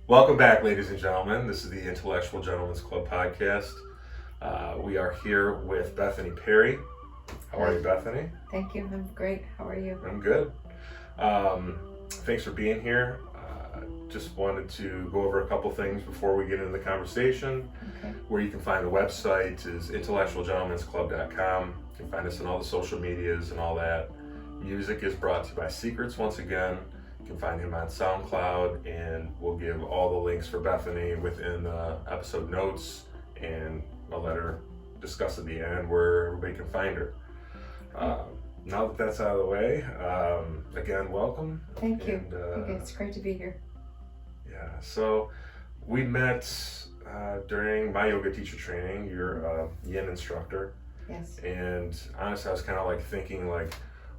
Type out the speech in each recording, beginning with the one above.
Welcome back, ladies and gentlemen. This is the Intellectual Gentlemen's Club podcast. We are here with Bethany Perry. How are you, Bethany? Thank you. I'm great. How are you? I'm good. Thanks for being here. Just wanted to go over a couple things before we get into the conversation. Okay. Where you can find the website is intellectualgentlemensclub.com. You can find us on all the social medias and all that. Music is brought to you by Secrets once again. You can find him on Soundcloud, and we'll give all the links for Bethany within the episode notes, and I'll let her discuss at the end where everybody can find her. Now that that's out of the way, again, welcome. Thank you. It's great to be here. Yeah, so we met during my yoga teacher training. You're a yin instructor. Yes. And honestly, I was kind of like thinking like,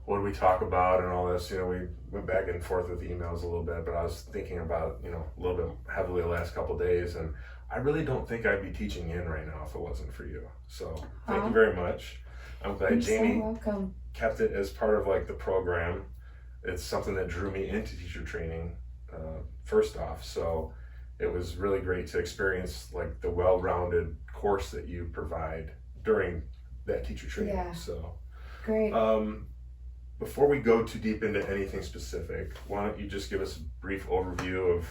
what do we talk about and all this? You know, we went back and forth with emails a little bit, but I was thinking about, a little bit heavily the last couple of days, and I really don't think I'd be teaching yin right now if it wasn't for you. So thank you very much. I'm glad Jamie kept it as part of like the program. It's something that drew me into teacher training first off. So it was really great to experience like the well-rounded course that you provide during that teacher training. Yeah. So great. Before we go too deep into anything specific, why don't you just give us a brief overview of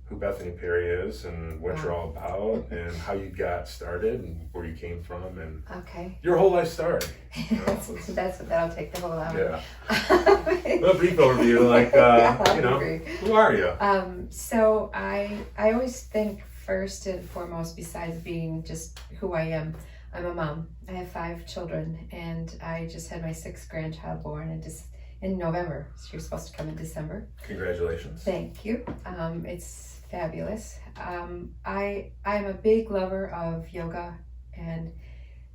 who Bethany Perry is and what you're all about and how you got started and where you came from and your whole life story. That'll take the whole hour. Yeah. A brief overview, like, who are you? So I always think first and foremost, besides being just who I am, I'm a mom. I have 5 children, and I just had my 6th grandchild born in November. So you're supposed to come in December. Congratulations. Thank you. It's fabulous. I'm a big lover of yoga and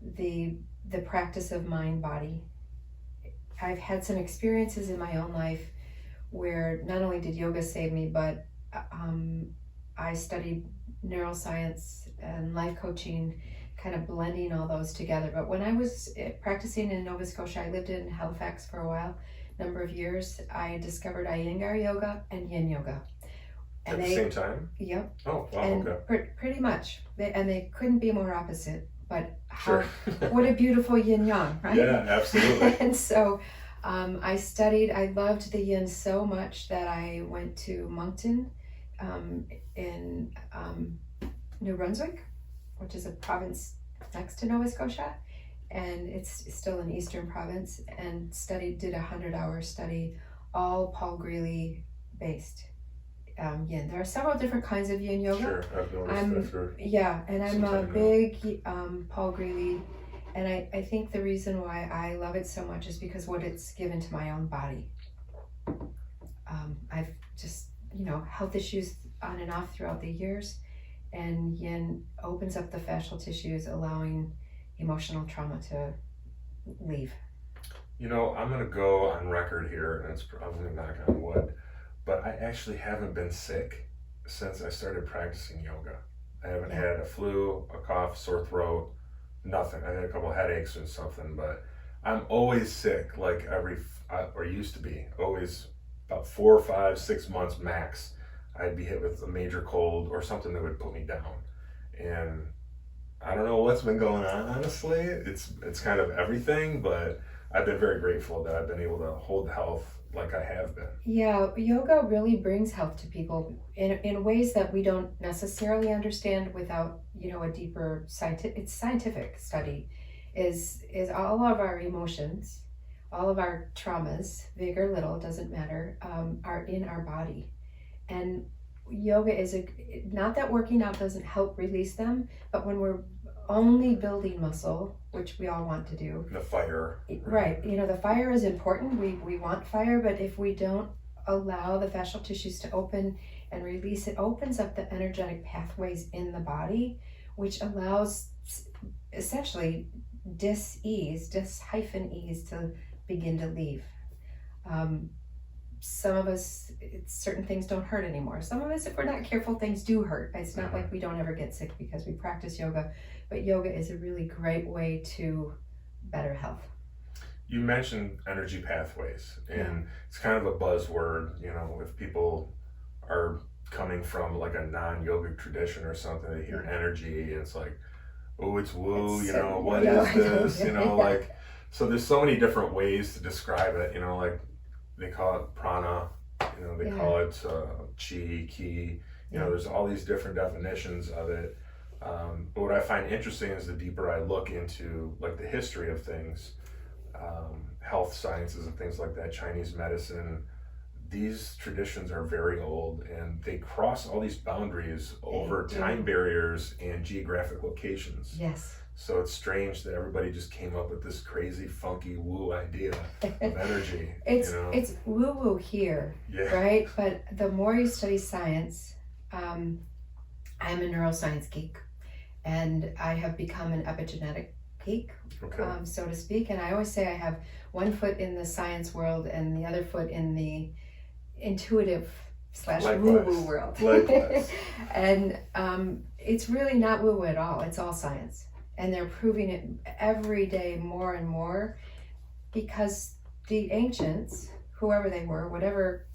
the practice of mind-body. I've had some experiences in my own life where not only did yoga save me, but I studied neuroscience and life coaching, kind of blending all those together. But when I was practicing in Nova Scotia, I lived in Halifax for a while, number of years, I discovered Iyengar yoga and yin yoga. And at the same time? Yep. Oh, wow, and okay. Pretty much. They couldn't be more opposite, but Sure. What a beautiful yin yang, right? Yeah, absolutely. And so I loved the yin so much that I went to Moncton in New Brunswick, which is a province next to Nova Scotia, and it's still an eastern province, and did a 100-hour study, all Paul Greeley based yin. There are several different kinds of yin yoga. Sure, I've noticed that. Yeah, and I'm a big Paul Greeley, and I think the reason why I love it so much is because what it's given to my own body. I've just, health issues on and off throughout the years, and yin opens up the fascial tissues, allowing emotional trauma to leave. I'm going to go on record here, and I'm going to knock on wood, but I actually haven't been sick since I started practicing yoga. I haven't had a flu, a cough, sore throat, nothing. I had a couple of headaches or something, but I'm always sick, like or used to be, always about 4, 5, 6 months max. I'd be hit with a major cold or something that would put me down. And I don't know what's been going on, honestly. It's kind of everything, but I've been very grateful that I've been able to hold health like I have been. Yeah, yoga really brings health to people in ways that we don't necessarily understand without, a deeper scientific study. Is all of our emotions, all of our traumas, big or little, doesn't matter, are in our body. And yoga is not that working out doesn't help release them, but when we're only building muscle, which we all want to do. The fire. Right. The fire is important. We want fire, but if we don't allow the fascial tissues to open and release, it opens up the energetic pathways in the body, which allows essentially dis-ease to begin to leave. Some of us, certain things don't hurt anymore. Some of us, if we're not careful, things do hurt. It's not like we don't ever get sick because we practice yoga, but yoga is a really great way to better health. You mentioned energy pathways, and it's kind of a buzzword, if people are coming from like a non-yogic tradition or something, they hear energy and it's like, oh, it's woo, It's, you know, uh, what yeah, is I know. this? You know, Yeah. like, so there's so many different ways to describe it, you know, like they call it prana, you know, they Yeah. call it chi, ki, you know, Yeah. there's all these different definitions of it. But what I find interesting is the deeper I look into like the history of things, health sciences and things like that, Chinese medicine, these traditions are very old and they cross all these boundaries over do. time barriers and geographic locations. Yes. So it's strange that everybody just came up with this crazy, funky woo idea of energy. It's woo woo here, Yeah. right? But the more you study science, I'm a neuroscience geek, and I have become an epigenetic geek, Okay. so to speak. And I always say I have one foot in the science world and the other foot in the intuitive / woo woo world. Likewise. And it's really not woo woo at all. It's all science. And they're proving it every day more and more, because the ancients, whoever they were, whatever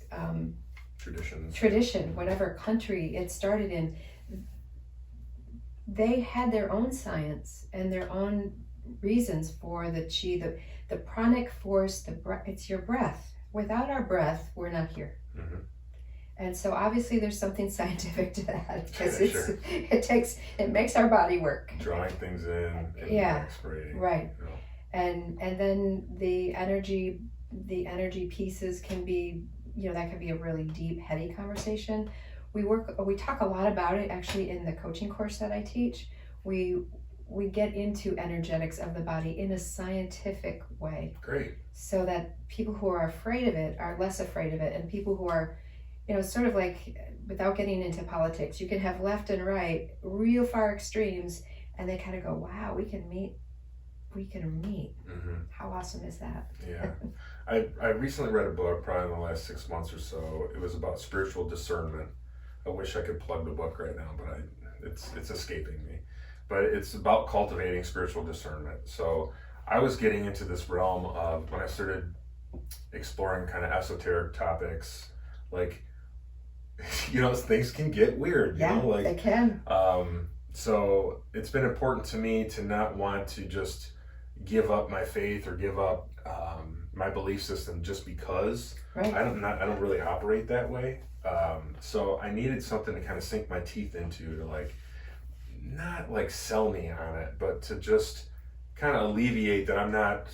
tradition, whatever country it started in, they had their own science and their own reasons for the chi, the pranic force, it's your breath. Without our breath, we're not here. Mm-hmm. And so obviously there's something scientific to that, because Sure. it makes our body work. Drawing things in and Yeah. expirating. Right. You know. And then the energy pieces can be, that can be a really deep, heady conversation. We talk a lot about it actually in the coaching course that I teach. We get into energetics of the body in a scientific way. Great. So that people who are afraid of it are less afraid of it, and people who are, sort of like, without getting into politics, you can have left and right, real far extremes, and they kind of go, wow, we can meet. Mm-hmm. How awesome is that? Yeah. I recently read a book, probably in the last 6 months or so. It was about spiritual discernment. I wish I could plug the book right now, but it's escaping me. But it's about cultivating spiritual discernment. So I was getting into this realm of, when I started exploring kind of esoteric topics, like, things can get weird, They can. So it's been important to me to not want to just give up my faith or give up my belief system just because. Right. I don't really operate that way. So I needed something to kind of sink my teeth into, to like, not like sell me on it, but to just kind of alleviate that I'm not,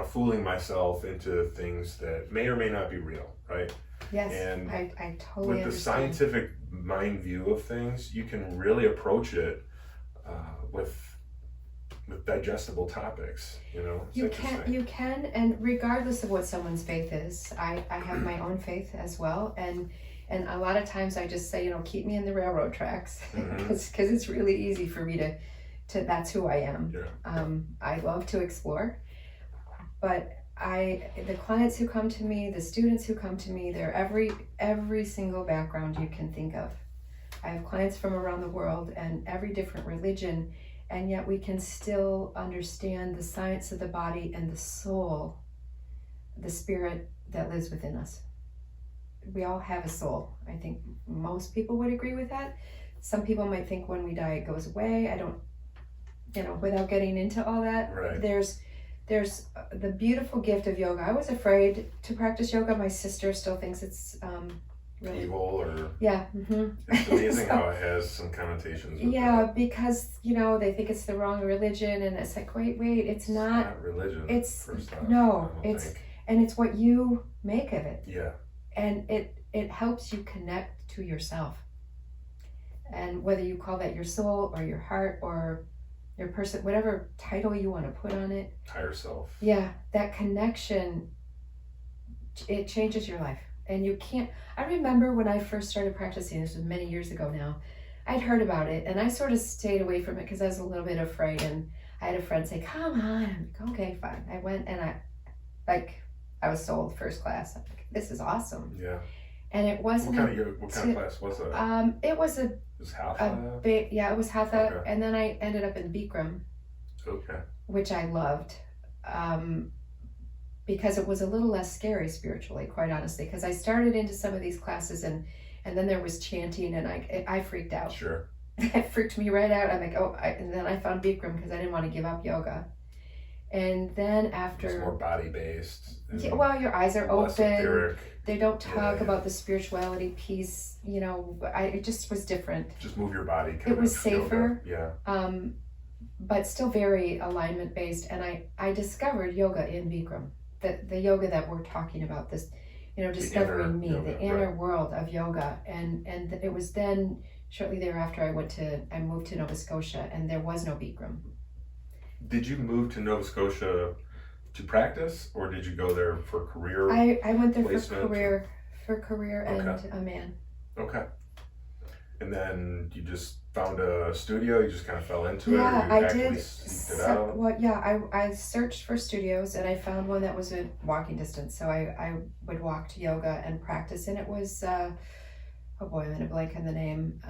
fooling myself into things that may or may not be real, right? Yes, And I totally with the understand. scientific mind view of things, you can really approach it with digestible topics. It's You interesting. can, and regardless of what someone's faith is, I have my own faith as well, and a lot of times I just say, keep me in the railroad tracks, because it's really easy for me to that's who I am. Yeah. I love to explore, but the clients who come to me, the students who come to me, they're every single background you can think of. I have clients from around the world and every different religion, and yet we can still understand the science of the body and the soul, the spirit that lives within us. We all have a soul. I think most people would agree with that. Some people might think when we die it goes away. I don't, without getting into all that. Right. There's the beautiful gift of yoga. I was afraid to practice yoga. My sister still thinks it's really Evil, or yeah. Mm-hmm. it's amazing how it has some connotations. With Yeah, because they think it's the wrong religion, and it's like, wait, it's not. Religion. It's first off, no, I don't it's think. and it's what you make of it. Yeah. And it helps you connect to yourself. And whether you call that your soul or your heart or your person, whatever title you want to put on it. Higher self. Yeah, that connection, it changes your life. And you can't, I remember when I first started practicing, this was many years ago now, I'd heard about it and I sort of stayed away from it because I was a little bit afraid, and I had a friend say, come on. I'm like, okay, fine. I went and I was sold first class. I'm like, this is awesome. Yeah. And it wasn't. What kind of class was that? It was It was Hatha? it was Hatha, Okay. and then I ended up in Bikram, Okay. which I loved. because it was a little less scary spiritually, quite honestly, because I started into some of these classes and then there was chanting and I freaked out. Sure. It freaked me right out. I'm like, and then I found Bikram because I didn't want to give up yoga. And then after... It's more body-based. Yeah, well, your eyes are less open. etheric. They don't talk about the spirituality piece. You know, it just was different. Just move your body. It was safer. Yoga. Yeah. But still very alignment-based. And I discovered yoga in Bikram. The yoga that we're talking about, this, you know, discovering me, yoga, the inner world of yoga. And it was then, shortly thereafter, I moved to Nova Scotia, and there was no Bikram. Did you move to Nova Scotia to practice, or did you go there for career? I went there for career and a man. Okay. And then you just found a studio, you just kind of fell into it? Yeah, I did. Seeked it out? Well, yeah, I searched for studios and I found one that was a walking distance. So I would walk to yoga and practice, and it was, oh boy, I'm gonna blank on the name.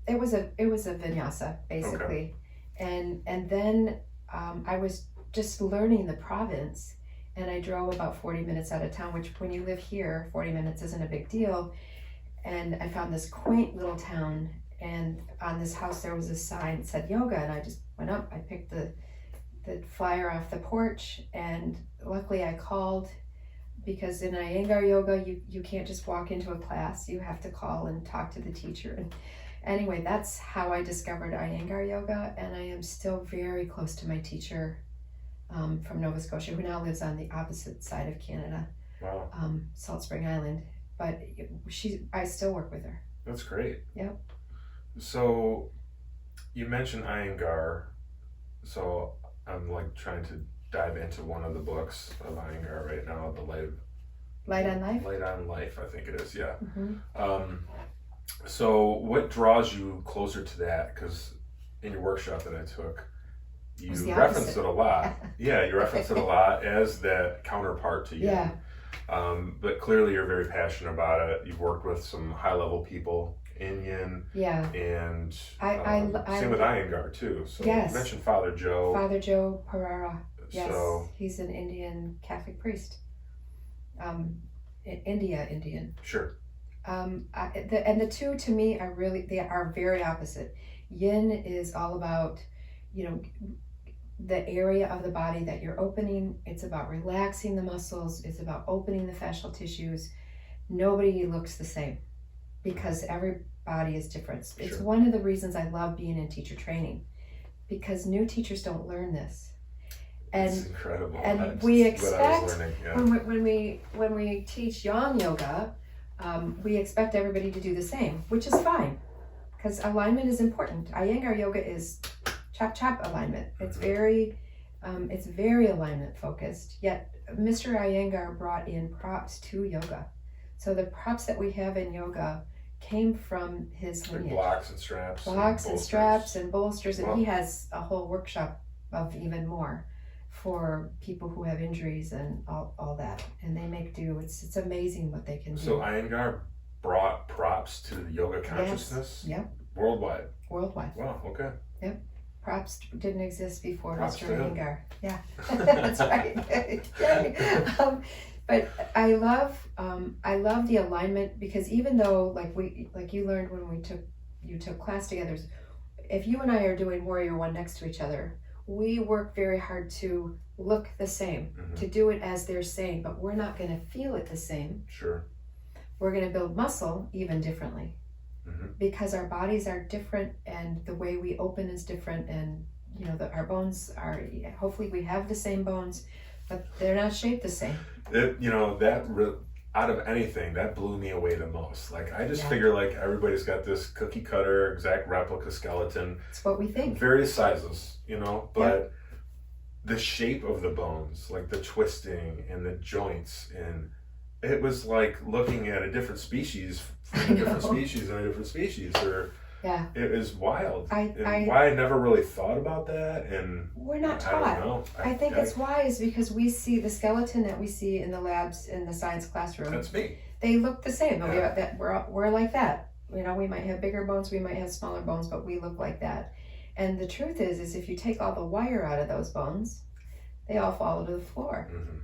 It was a vinyasa, basically. Okay. And then I was just learning the province, and I drove about 40 minutes out of town, which when you live here, 40 minutes isn't a big deal. And I found this quaint little town, and on this house there was a sign that said yoga, and I just went up, I picked the flyer off the porch, and luckily I called, because in Iyengar yoga you can't just walk into a class, you have to call and talk to the teacher. And anyway, that's how I discovered Iyengar yoga, and I am still very close to my teacher from Nova Scotia, who now lives on the opposite side of Canada. Wow. Salt Spring Island. But I still work with her. That's great. Yep. So you mentioned Iyengar, so I'm like trying to dive into one of the books of Iyengar right now, the Light on Life? Light on Life, I think it is, yeah. Mm-hmm. So what draws you closer to that? Because in your workshop that I took, you referenced it a lot. Yeah, you referenced it a lot as that counterpart to you. Yeah. But clearly you're very passionate about it. You've worked with some high-level people in Yin. Yeah. And same with Iyengar too. So yes. You mentioned Father Joe. Father Joe Pereira. Yes. So, he's an Indian Catholic priest. Indian. Sure. And the two to me they are very opposite. Yin is all about, you know, the area of the body that you're opening. It's about relaxing the muscles. It's about opening the fascial tissues. Nobody looks the same because every body is different. Sure. It's one of the reasons I love being in teacher training, because new teachers don't learn this. And it's incredible. And we expect yeah. when we teach yang yoga, we expect everybody to do the same, which is fine, because alignment is important. Iyengar yoga is chop alignment. It's very alignment focused. Yet Mr. Iyengar brought in props to yoga, so the props that we have in yoga came from his lineage. Like blocks and straps. And bolsters, and he has a whole workshop of even more for people who have injuries and all that, and they make do. It's amazing what they can do. So Iyengar brought props to the yoga consciousness. Yes. Yep. Worldwide. Wow. Okay. Yep. Props didn't exist before Props Mr. Iyengar. Yeah, that's right. But I love the alignment, because even though like you learned when you took class together, if you and I are doing Warrior One next to each other, we work very hard to look the same, to do it as they're saying, but we're not going to feel it the same. Sure. We're going to build muscle even differently. Because our bodies are different, and the way we open is different, and you know our bones are, hopefully we have the same bones, but they're not shaped the same. Out of anything, that blew me away the most. Like, I just figure like everybody's got this cookie cutter exact replica skeleton. It's what we think. Various sizes, you know, but the shape of the bones, like the twisting and the joints, and it was like looking at a different species from a different species and a different species. It was wild. Why I never really thought about that, and we're not taught. I don't know. I think it's wise, because we see the skeleton that we see in the labs in the science classroom. That's me. They look the same. We're like that. You know, we might have bigger bones, we might have smaller bones, but we look like that. And the truth is if you take all the wire out of those bones, they all fall to the floor. Mm-hmm.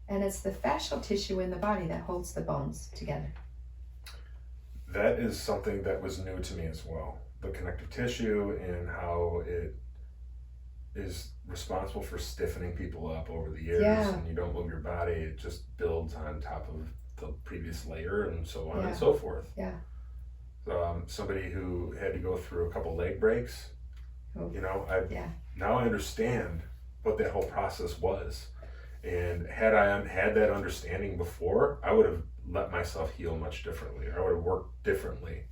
And it's the fascial tissue in the body that holds the bones together. That is something that was new to me as well. The connective tissue and how it is responsible for stiffening people up over the years. Yeah. And you don't move your body, it just builds on top of the previous layer and so on Yeah. and so forth. Yeah. Somebody who had to go through a couple leg breaks, Oh. you know, Yeah. now I understand what that whole process was. And had I had that understanding before, I would have let myself heal much differently. I would have worked differently.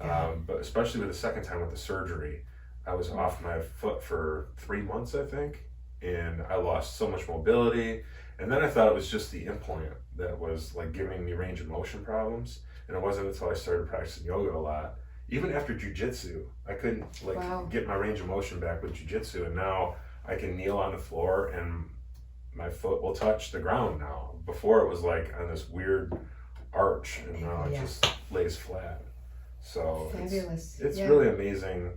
Yeah. But especially with the second time with the surgery, I was off my foot for 3 months, I think, and I lost so much mobility. And then I thought it was just the implant that was like giving me range of motion problems. And it wasn't until I started practicing yoga a lot. Even after jujitsu, I couldn't get my range of motion back with jujitsu, and now I can kneel on the floor and my foot will touch the ground now. Before it was like on this weird arch, and now it just lays flat. So Fabulous. it's really amazing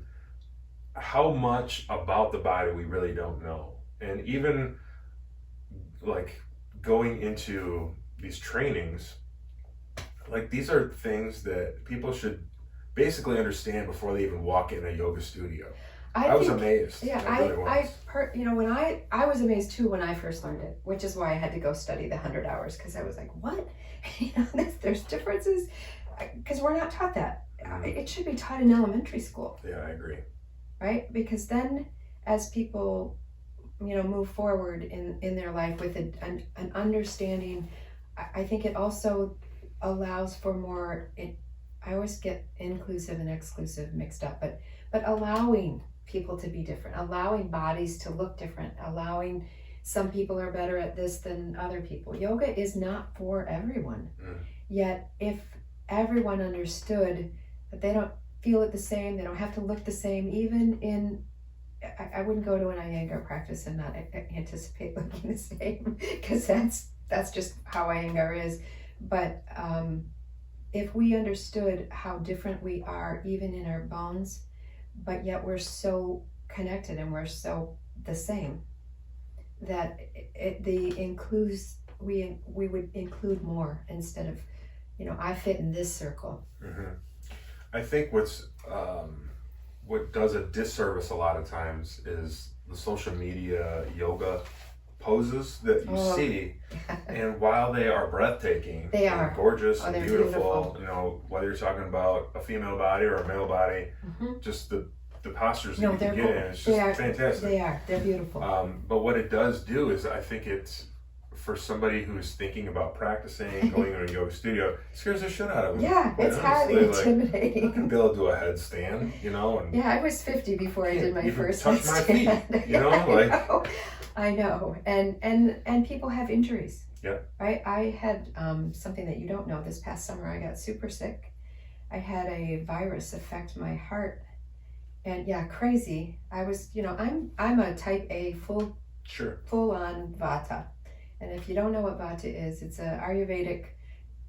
how much about the body we really don't know. And even like going into these trainings, like these are things that people should basically understand before they even walk in a yoga studio. I was amazed. Yeah, when I was amazed too when I first learned it, which is why I had to go study the 100 hours, because I was like, what? There's differences, because we're not taught that. It should be taught in elementary school. Yeah, I agree. Right? Because then as people, move forward in their life with an understanding, I think it also allows for more, I always get inclusive and exclusive mixed up, but allowing people to be different, allowing bodies to look different, allowing some people are better at this than other people. Yoga is not for everyone. Yet if everyone understood that they don't feel it the same, they don't have to look the same, even in, I wouldn't go to an Iyengar practice and not anticipate looking the same, because that's just how Iyengar is. But if we understood how different we are, even in our bones, but yet we're so connected and we're so the same, that we would include more instead of, I fit in this circle. Mm-hmm. I think what does a disservice a lot of times is the social media yoga poses that you see, and while they are breathtaking, they are gorgeous and beautiful, whether you're talking about a female body or a male body, just the postures that you can get in, it's just fantastic. They're beautiful. But what it does do is, I think it's, for somebody who's thinking about practicing, going to a yoga studio, it scares the shit out of them. Yeah, it's highly intimidating. I can be able to do a headstand, and yeah, I was 50 before I did my first touch headstand. My feet, I know. And people have injuries. Yeah. Right? I had something that you don't know. This past summer, I got super sick. I had a virus affect my heart. And yeah, crazy. I was, I'm a type A full on Vata. And if you don't know what Vata is, it's a Ayurvedic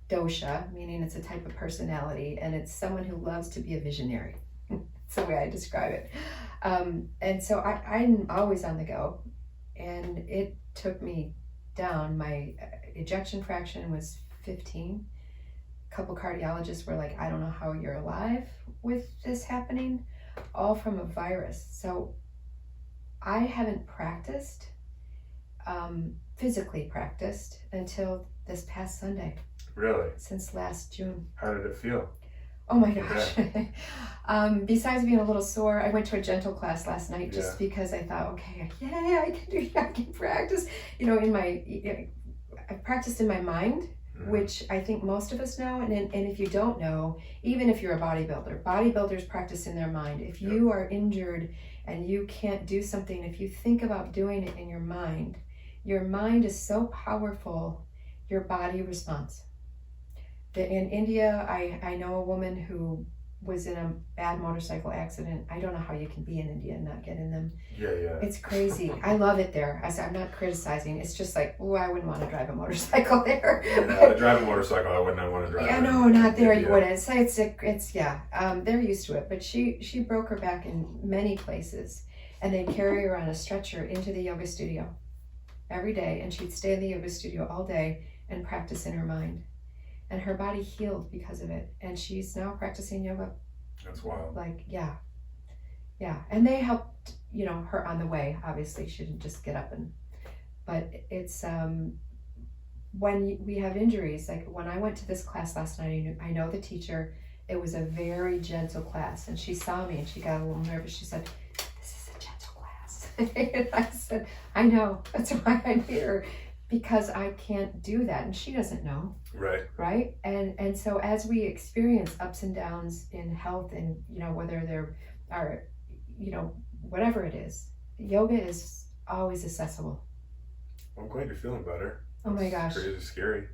dosha, meaning it's a type of personality, and it's someone who loves to be a visionary. That's the way I describe it. And so I'm always on the go, and it took me down. My ejection fraction was 15. A couple cardiologists were like, I don't know how you're alive with this happening, all from a virus. So I haven't practiced, physically practiced, until this past Sunday. Really? Since last June. How did it feel? Oh my gosh. Besides being a little sore, I went to a gentle class last night just because I thought, okay, I can practice. I practiced in my mind, which I think most of us know. And if you don't know, even if you're a bodybuilders practice in their mind. If you are injured and you can't do something, if you think about doing it in your mind is so powerful, your body responds. In India, I know a woman who was in a bad motorcycle accident. I don't know how you can be in India and not get in them. Yeah. It's crazy. I love it there. I'm not criticizing. It's just like, I wouldn't want to drive a motorcycle there. To drive a motorcycle, I would not want to drive. Yeah, no, not there. You wouldn't. They're used to it. But she broke her back in many places, and they carry her on a stretcher into the yoga studio. every day, and she'd stay in the yoga studio all day and practice in her mind. And her body healed because of it. And she's now practicing yoga. That's wild. Like, yeah. And they helped, her on the way. Obviously, she didn't just get up but it's, when we have injuries, like when I went to this class last night, I know the teacher, it was a very gentle class. And she saw me and she got a little nervous. She said, "This is a gentle class." And I said, "I know, that's why I'm here. Because I can't do that." And she doesn't know. Right. And so as we experience ups and downs in health, and whether there are whatever it is, yoga is always accessible. I'm glad you're feeling better. Oh my gosh. Crazy scary.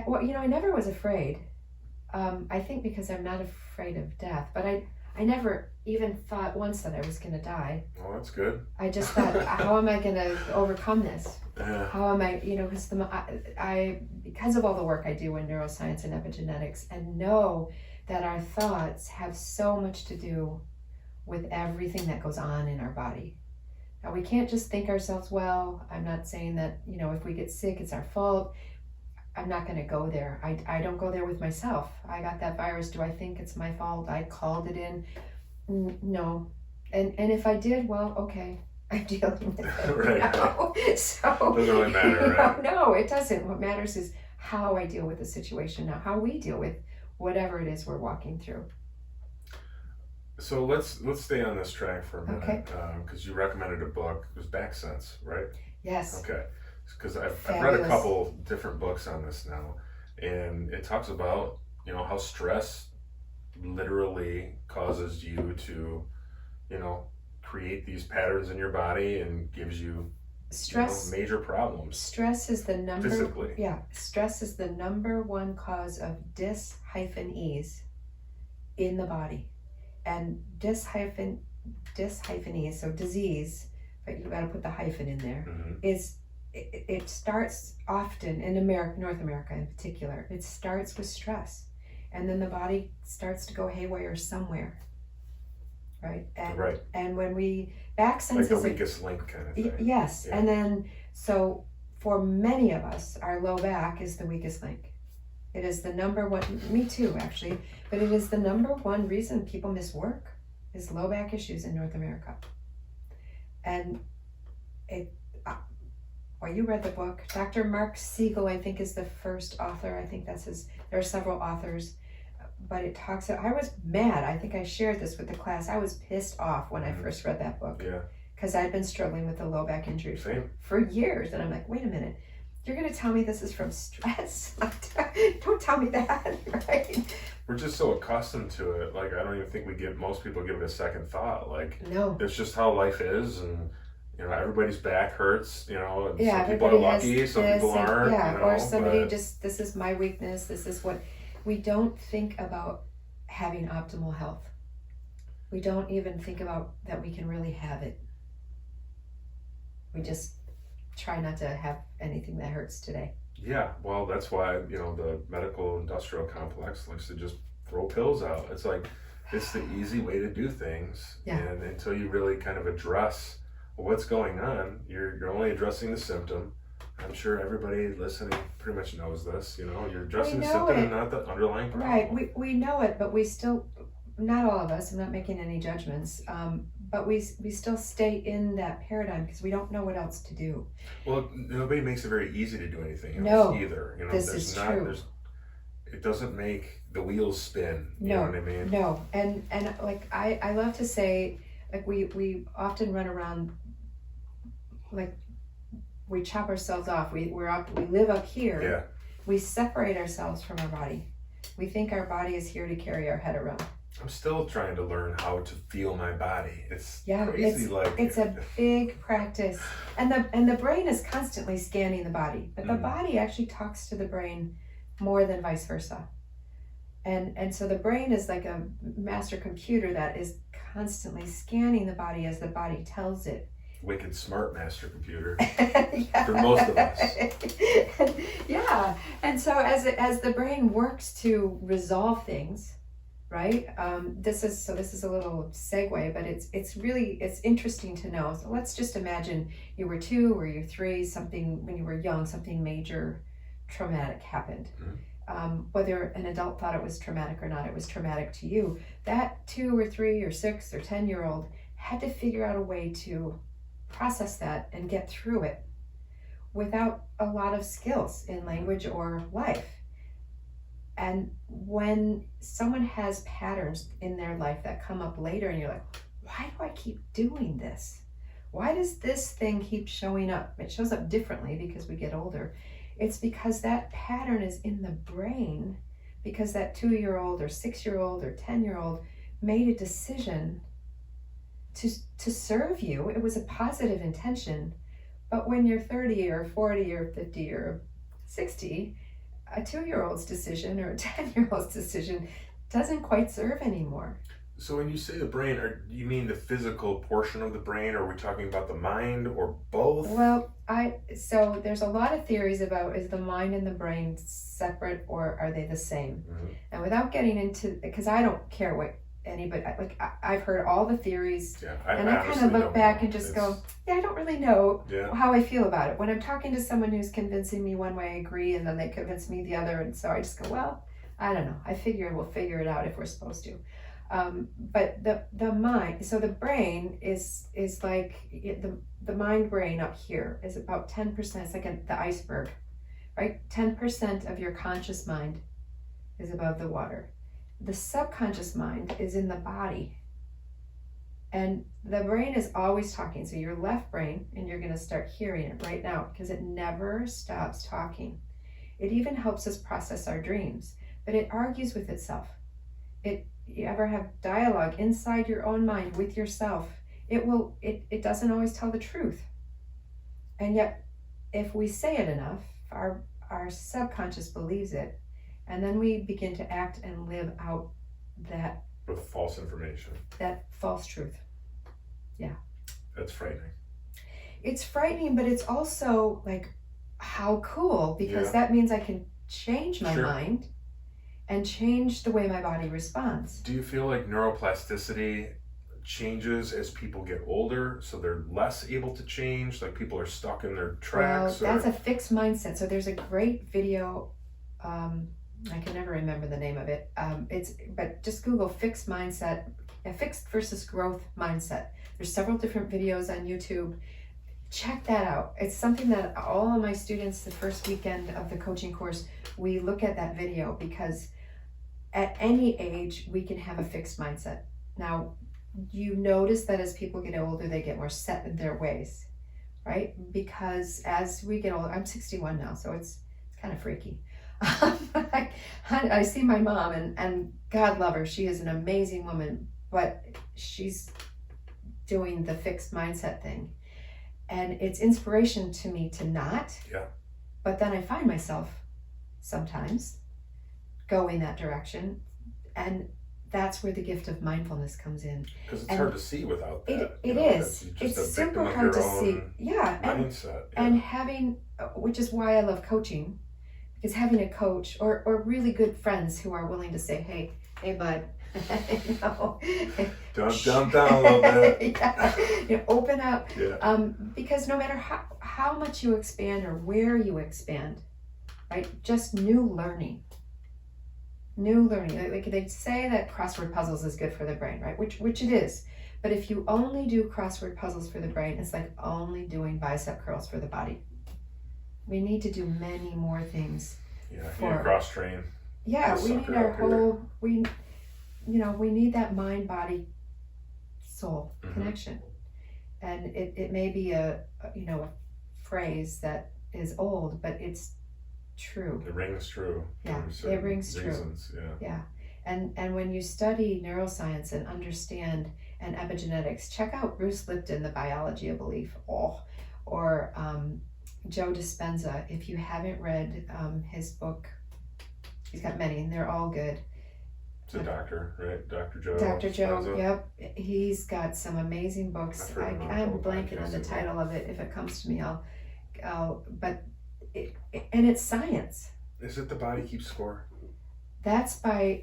Well, I never was afraid. I think because I'm not afraid of death, but I never even thought once that I was going to die. Oh, that's good. I just thought, how am I going to overcome this? Yeah. How am I, because because of all the work I do in neuroscience and epigenetics, and know that our thoughts have so much to do with everything that goes on in our body. Now, we can't just think ourselves well. I'm not saying that, if we get sick, it's our fault. I'm not going to go there. I don't go there with myself. I got that virus. Do I think it's my fault? I called it in. No. And if I did, well, okay. I'm dealing with it. Right. So doesn't really matter, right? No, it doesn't. What matters is how I deal with the situation now, how we deal with whatever it is we're walking through. So let's stay on this track for a minute, Okay. Because you recommended a book. It was Back Sense, right? Yes. Okay. Because I've read a couple different books on this now, and it talks about how stress literally causes you to create these patterns in your body and gives you stress major problems. Stress is the number physically. Yeah, stress is the number one cause of dis-ease in the body. And dis-ease, so disease, but you got to put the hyphen in there. Mm-hmm. It starts often in North America in particular. It starts with stress, and then the body starts to go haywire somewhere. Right. And when we back sense like is the weakest link kind of thing. Yes. Yeah. And then so for many of us, our low back is the weakest link. It is the number one. Me too, actually. But it is the number one reason people miss work is low back issues in North America. And well, you read the book. Dr. Mark Siegel, I think, is the first author. I think that's his. There are several authors. But it talks, I was mad. I think I shared this with the class. I was pissed off when I first read that book. Yeah. Because I'd been struggling with a low back injury for years. And I'm like, wait a minute. You're going to tell me this is from stress? Don't tell me that, right? We're just so accustomed to it. Like, I don't even think most people give it a second thought. Like, no. It's just how life is. And, everybody's back hurts, and yeah, some people are lucky, some people aren't. Yeah, or somebody this is my weakness. This is what... We don't think about having optimal health. We don't even think about that we can really have it. We just try not to have anything that hurts today. Yeah, well, that's why, the medical industrial complex likes to just throw pills out. It's like, it's the easy way to do things. Yeah. And until you really kind of address what's going on, you're only addressing the symptom. I'm sure everybody listening pretty much knows this. You're addressing the symptom and not the underlying problem. Right, we know it, but we still, not all of us, I'm not making any judgments, but we still stay in that paradigm because we don't know what else to do. Well, nobody makes it very easy to do anything else either. This is true. It doesn't make the wheels spin. You know what I mean? No, and like I love to say, like we often run around like we chop ourselves off. We live up here. Yeah. We separate ourselves from our body. We think our body is here to carry our head around. I'm still trying to learn how to feel my body. It's crazy. It's a big practice, and the brain is constantly scanning the body, but the body actually talks to the brain more than vice versa. And so the brain is like a master computer that is constantly scanning the body as the body tells it. Wicked smart master computer. Yeah. For most of us. Yeah. And so as the brain works to resolve things, right? This is a little segue, but it's interesting to know. So let's just imagine you were 2 or you're 3, something when you were young, something major traumatic happened. Whether an adult thought it was traumatic or not, it was traumatic to you. That 2 or 3 or 6 or 10-year-old had to figure out a way to process that and get through it without a lot of skills in language or life. And when someone has patterns in their life that come up later and you're like, why do I keep doing this? Why does this thing keep showing up? It shows up differently because we get older. It's because that pattern is in the brain because that 2-year-old or 6-year-old or 10-year-old made a decision to serve you. It was a positive intention. But when you're 30 or 40 or 50 or 60, a 2-year-old's decision or a 10-year-old's decision doesn't quite serve anymore. So when you say the brain, you mean the physical portion of the brain, or are we talking about the mind, or both? Well, so there's a lot of theories about, is the mind and the brain separate or are they the same? And without getting into, because I don't care what anybody, I've heard all the theories, and I kind of look back and just go, I don't really know how I feel about it. When I'm talking to someone who's convincing me one way, I agree, and then they convince me the other, and so I just go, well, I don't know. I figure we'll figure it out if we're supposed to. But the mind, so the brain is like the mind brain up here is about 10%. It's like the iceberg, right? 10% of your conscious mind is above the water. The subconscious mind is in the body. And the brain is always talking. So your left brain, and you're going to start hearing it right now because it never stops talking. It even helps us process our dreams, but it argues with itself. You ever have dialogue inside your own mind with yourself, it doesn't always tell the truth. And yet, if we say it enough, our subconscious believes it, and then we begin to act and live out that with false information, that false truth. Yeah. That's frightening. It's frightening, but it's also like, how cool, because that means I can change my mind and change the way my body responds. Do you feel like neuroplasticity changes as people get older, so they're less able to change, like people are stuck in their tracks? Well, that's a fixed mindset. So there's a great video, I can never remember the name of it. But just Google fixed mindset, fixed versus growth mindset. There's several different videos on YouTube. Check that out. It's something that all of my students, the first weekend of the coaching course, we look at that video because at any age, we can have a fixed mindset. Now, you notice that as people get older, they get more set in their ways, right? Because as we get older, I'm 61 now, so it's kind of freaky. I see my mom, and God love her, she is an amazing woman, but she's doing the fixed mindset thing. And it's inspiration to me to not. Yeah. But then I find myself sometimes going that direction. And that's where the gift of mindfulness comes in. Because it's hard to see without that. It is. It's super hard to see. Yeah. Mindset. And having, which is why I love coaching, because having a coach or really good friends who are willing to say, hey bud, dumb down a little bit. Open up. Yeah. Because no matter how much you expand or where you expand, right? Just new learning. Like they say that crossword puzzles is good for the brain, right? Which it is. But if you only do crossword puzzles for the brain, it's like only doing bicep curls for the body. We need to do many more things. Yeah, cross train. Yeah, we need our whole, we need that mind, body, soul connection. And it may be a phrase that is old, but it's true. It rings true. Yeah, it rings true. Yeah. And when you study neuroscience and understand and epigenetics, check out Bruce Lipton, The Biology of Belief, or Joe Dispenza. If you haven't read his book, he's got many, and they're all good. It's a doctor, right? Dr. Joe. Dr. Joe, yep. He's got some amazing books. I'm blanking on the title of it. If it comes to me, but it's science. Is it The Body Keeps Score? That's by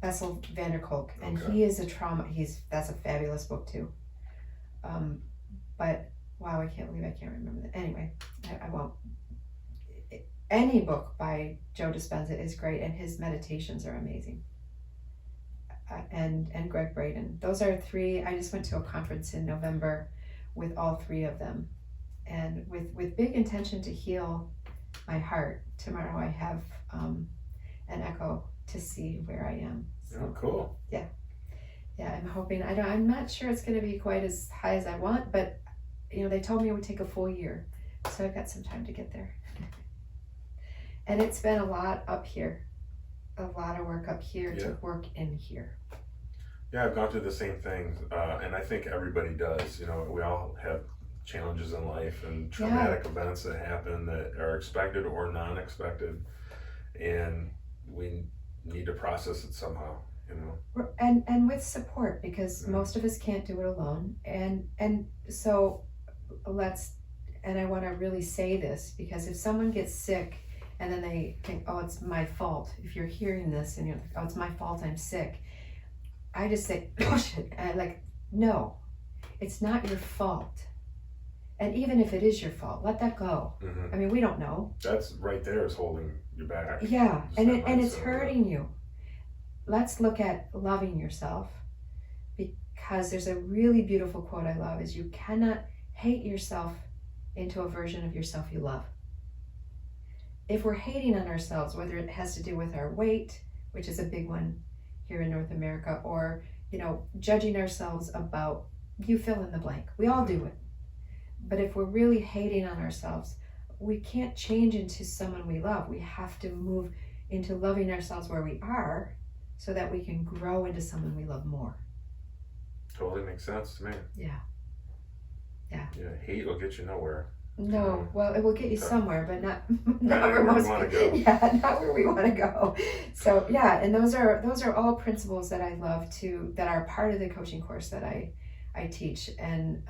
Bessel van der Kolk, and Okay. he is a trauma. That's a fabulous book too. But wow, I can't believe I can't remember that. Anyway, I won't. Any book by Joe Dispenza is great, and his meditations are amazing. And Greg Braden. Those are three. I just went to a conference in November with all three of them, and with big intention to heal my heart. Tomorrow I have an echo to see where I am. So, Oh, cool. Yeah, I'm hoping. I'm not sure it's going to be quite as high as I want, but they told me it would take a full year, so I've got some time to get there. And it's been a lot up here, a lot of work up here to work in here. Yeah, I've gone through the same thing, and I think everybody does. We all have challenges in life and traumatic events that happen that are expected or non-expected, and we need to process it somehow. And with support, because most of us can't do it alone. And so and I want to really say this, because if someone gets sick and then they think, oh, it's my fault. If you're hearing this and you're like, oh, it's my fault, I'm sick. I just say, bullshit. No, it's not your fault. And even if it is your fault, let that go. Mm-hmm. I mean, we don't know. That's right there is holding you back. Yeah, and it's hurting you. Let's look at loving yourself, because there's a really beautiful quote I love, is you cannot hate yourself into a version of yourself you love. If we're hating on ourselves, whether it has to do with our weight, which is a big one here in North America, or judging ourselves about, you fill in the blank. We all do it. But if we're really hating on ourselves, we can't change into someone we love. We have to move into loving ourselves where we are, so that we can grow into someone we love more. Totally makes sense to me. Yeah. Hate will get you nowhere. No, well, it will get you somewhere, but not where where we want to go. Yeah, not where we want to go. So and those are all principles that I love that are part of the coaching course that I teach. And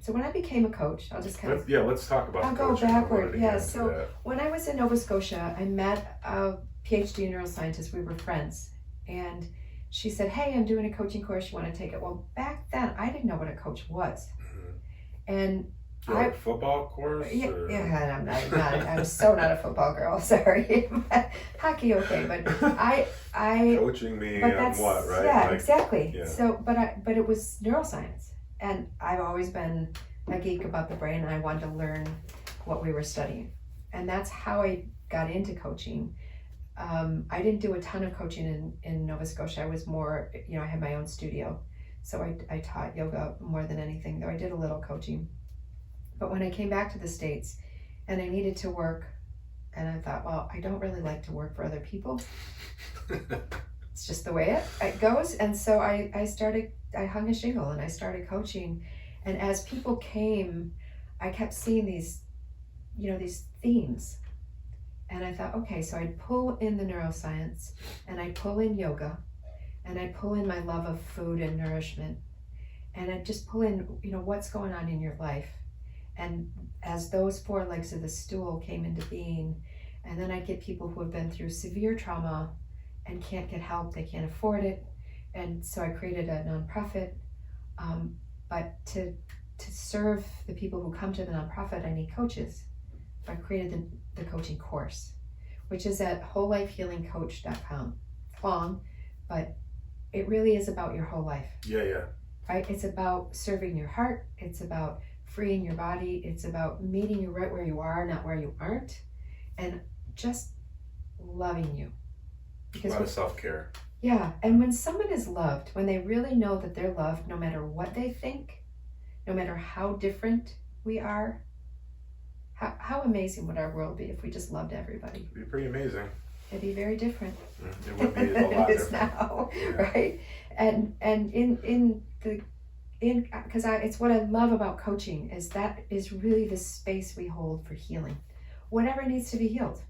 so when I became a coach, I'll just let's talk about. I'll go backward. Yeah. So when I was in Nova Scotia, I met a PhD neuroscientist. We were friends, and she said, "Hey, I'm doing a coaching course. You want to take it?" Well, back then I didn't know what a coach was, and football course? Yeah, I'm not. I'm so not a football girl. Sorry, hockey okay, but I coaching me on what, right? Yeah, exactly. Yeah. So, but it was neuroscience, and I've always been a geek about the brain, and I wanted to learn what we were studying, and that's how I got into coaching. I didn't do a ton of coaching in Nova Scotia. I was more, I had my own studio, so I taught yoga more than anything. Though I did a little coaching. But when I came back to the States and I needed to work, and I thought, well, I don't really like to work for other people. It's just the way it goes. And so I hung a shingle and I started coaching. And as people came, I kept seeing these themes. And I thought, okay, so I'd pull in the neuroscience, and I'd pull in yoga, and I'd pull in my love of food and nourishment. And I'd just pull in, what's going on in your life. And as those four legs of the stool came into being, and then I'd get people who have been through severe trauma and can't get help, they can't afford it. And so I created a nonprofit. But to serve the people who come to the nonprofit, I need coaches. So I created the coaching course, which is at wholelifehealingcoach.com. It's long, but it really is about your whole life. Yeah. Right? It's about serving your heart. It's about freeing your body. It's about meeting you right where you are, not where you aren't, and just loving you. Because a lot of self-care. Yeah, and when someone is loved, when they really know that they're loved, no matter what they think, no matter how different we are, how amazing would our world be if we just loved everybody? It'd be pretty amazing. It'd be very different. It would be a lot it is different. Now, yeah. Right? And because it's what I love about coaching is that is really the space we hold for healing, whatever needs to be healed.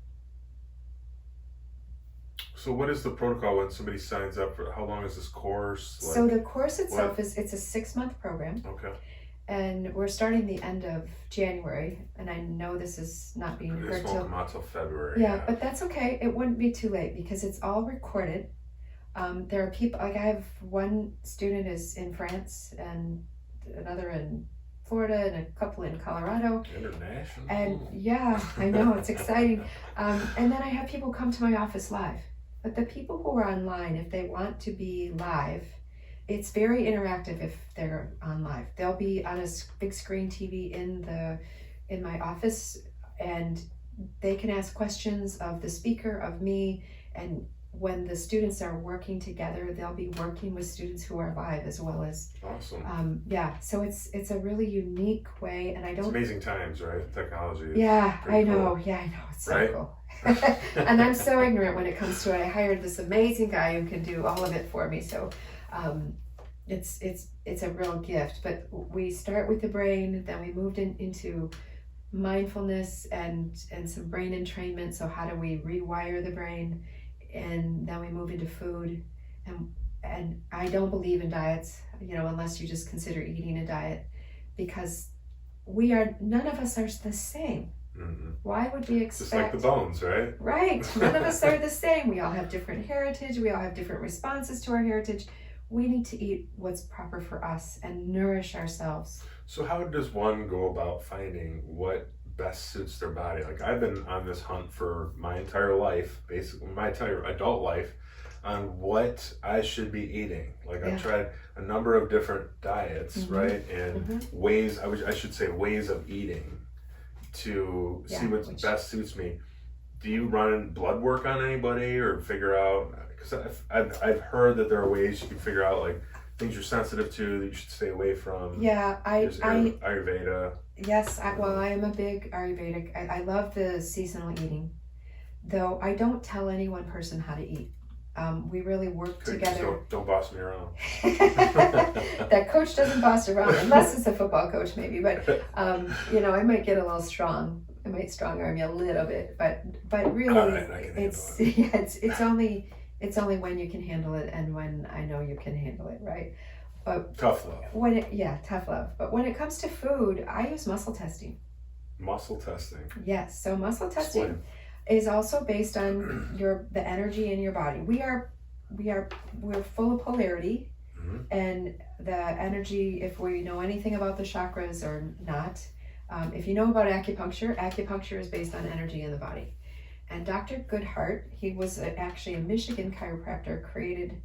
So what is the protocol when somebody signs up for? How long is this course? So the course itself it's a 6-month program. Okay. And we're starting the end of January, and I know this is not being heard This won't come out till February. Yeah, but that's okay. It wouldn't be too late because it's all recorded. There are people, like I have one student is in France and another in Florida and a couple in Colorado. International. And yeah, I know, it's exciting. And then I have people come to my office live. But the people who are online, if they want to be live, it's very interactive if they're on live. They'll be on a big screen TV in my office, and they can ask questions of the speaker, of me, and when the students are working together, they'll be working with students who are live as well as. Awesome. Yeah, so it's a really unique way, and I don't. It's amazing times, right? Technology. Is Yeah, I know. cool. Yeah, I know. It's so Right? cool. And I'm so ignorant when it comes to it. I hired this amazing guy who can do all of it for me. So, it's a real gift. But we start with the brain, then we moved into mindfulness and some brain entrainment. So how do we rewire the brain? And then we move into food, and I don't believe in diets, unless you just consider eating a diet, because none of us are the same. Mm-hmm. Why would we expect? Just like the bones, right? Right. None of us are the same. We all have different heritage. We all have different responses to our heritage. We need to eat what's proper for us and nourish ourselves. So how does one go about finding what best suits their body? Like, I've been on this hunt for my entire life, basically my entire adult life, on what I should be eating. Like, I've tried a number of different diets, right? And ways of eating to see what best suits me. Do you run blood work on anybody or figure out, because I've heard that there are ways you can figure out like things you're sensitive to that you should stay away from. Yeah, There's Ayurveda. Yes, I am a big Ayurvedic. I love the seasonal eating, though I don't tell any one person how to eat. We really work together. Don't boss me around. That coach doesn't boss around, unless it's a football coach maybe, but I might get a little strong. I might strong arm you a little bit, but really it's only when you can handle it and when I know you can handle it, right? But tough love. Tough love. But when it comes to food, I use muscle testing. Muscle testing. Yes, so muscle testing is also based on the energy in your body. We're full of polarity, and the energy, if we know anything about the chakras or not, if you know about acupuncture is based on energy in the body. And Dr. Goodhart, he was actually a Michigan chiropractor, created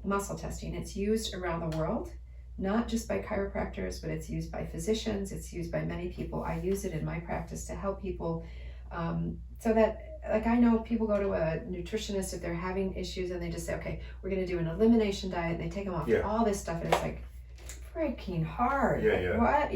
muscle testing. It's used around the world, not just by chiropractors, but it's used by physicians. It's used by many people. I use it in my practice to help people, so that, like, I know people go to a nutritionist if they're having issues and they just say, okay, we're going to do an elimination diet, and they take them off all this stuff, and it's like freaking hard. What?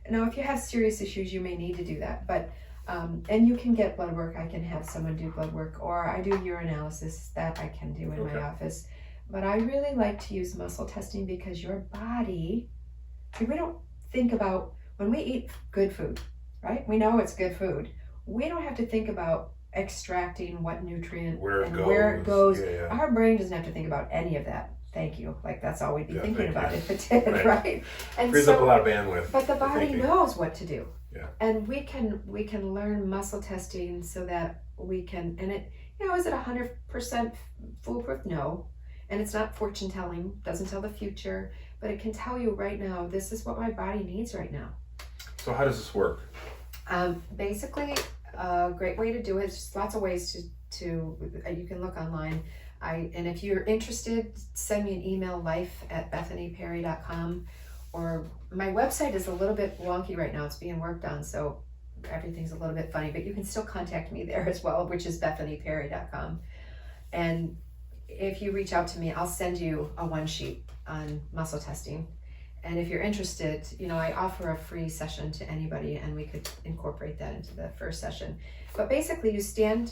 Now if you have serious issues, you may need to do that, but and you can get blood work. I can have someone do blood work, or I do urinalysis that I can do in my office. But I really like to use muscle testing because your body, we don't think about, when we eat good food, right? We know it's good food. We don't have to think about extracting what nutrient where it goes. Our brain doesn't have to think about any of that. Thank you. Like, that's all we'd be thinking about if it did, right? And frees up a lot of bandwidth. But the body knows what to do. Yeah. And we can learn muscle testing so that we can, and it, is it 100% foolproof? No. And it's not fortune telling, doesn't tell the future, but it can tell you right now, this is what my body needs right now. So how does this work? Basically, a great way to do it, just lots of ways to you can look online. And if you're interested, send me an email, life@bethanyperry.com, or my website is a little bit wonky right now. It's being worked on, so everything's a little bit funny, but you can still contact me there as well, which is bethanyperry.com. And if you reach out to me, I'll send you a one sheet on muscle testing. And if you're interested, I offer a free session to anybody, and we could incorporate that into the first session. But basically, you stand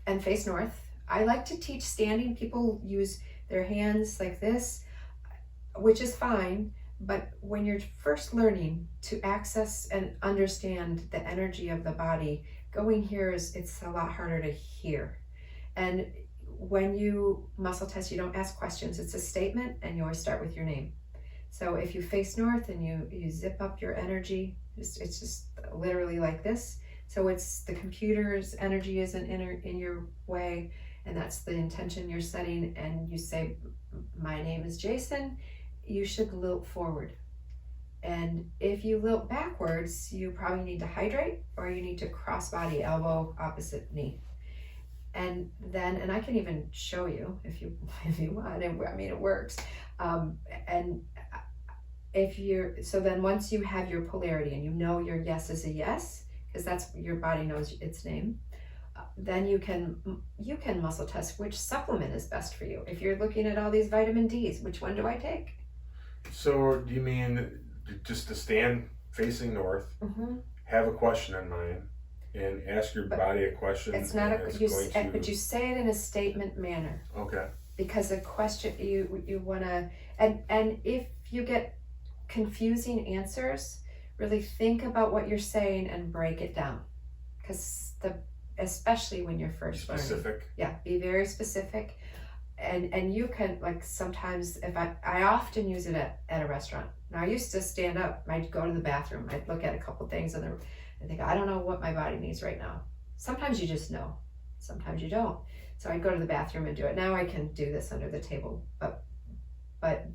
and face north. I like to teach standing. People use their hands like this, which is fine. But when you're first learning to access and understand the energy of the body, going here it's a lot harder to hear. And when you muscle test, you don't ask questions. It's a statement, and you always start with your name. So if you face north and you zip up your energy, it's just literally like this. So it's the computer's energy isn't in your way, and that's the intention you're setting, and you say, my name is Jason, you should lilt forward. And if you lilt backwards, you probably need to hydrate, or you need to cross body, elbow, opposite knee. And then, and I can even show you if you want, and I mean, it works. And if you're, so then once you have your polarity and you know your yes is a yes, because that's, your body knows its name, then you can muscle test which supplement is best for you. If you're looking at all these vitamin D's, which one do I take? So do you mean just to stand facing north, have a question in mind, and ask your body a question? It's not but you say it in a statement manner. Okay. Because a question, you want to, and if you get confusing answers, really think about what you're saying and break it down. Because especially when you're first learning. Specific. Yeah, be very specific. And you can, like, sometimes if I often use it at a restaurant. Now, I used to stand up, I'd go to the bathroom, I'd look at a couple things and I think, I don't know what my body needs right now. Sometimes you just know, sometimes you don't. So I'd go to the bathroom and do it. Now I can do this under the table, but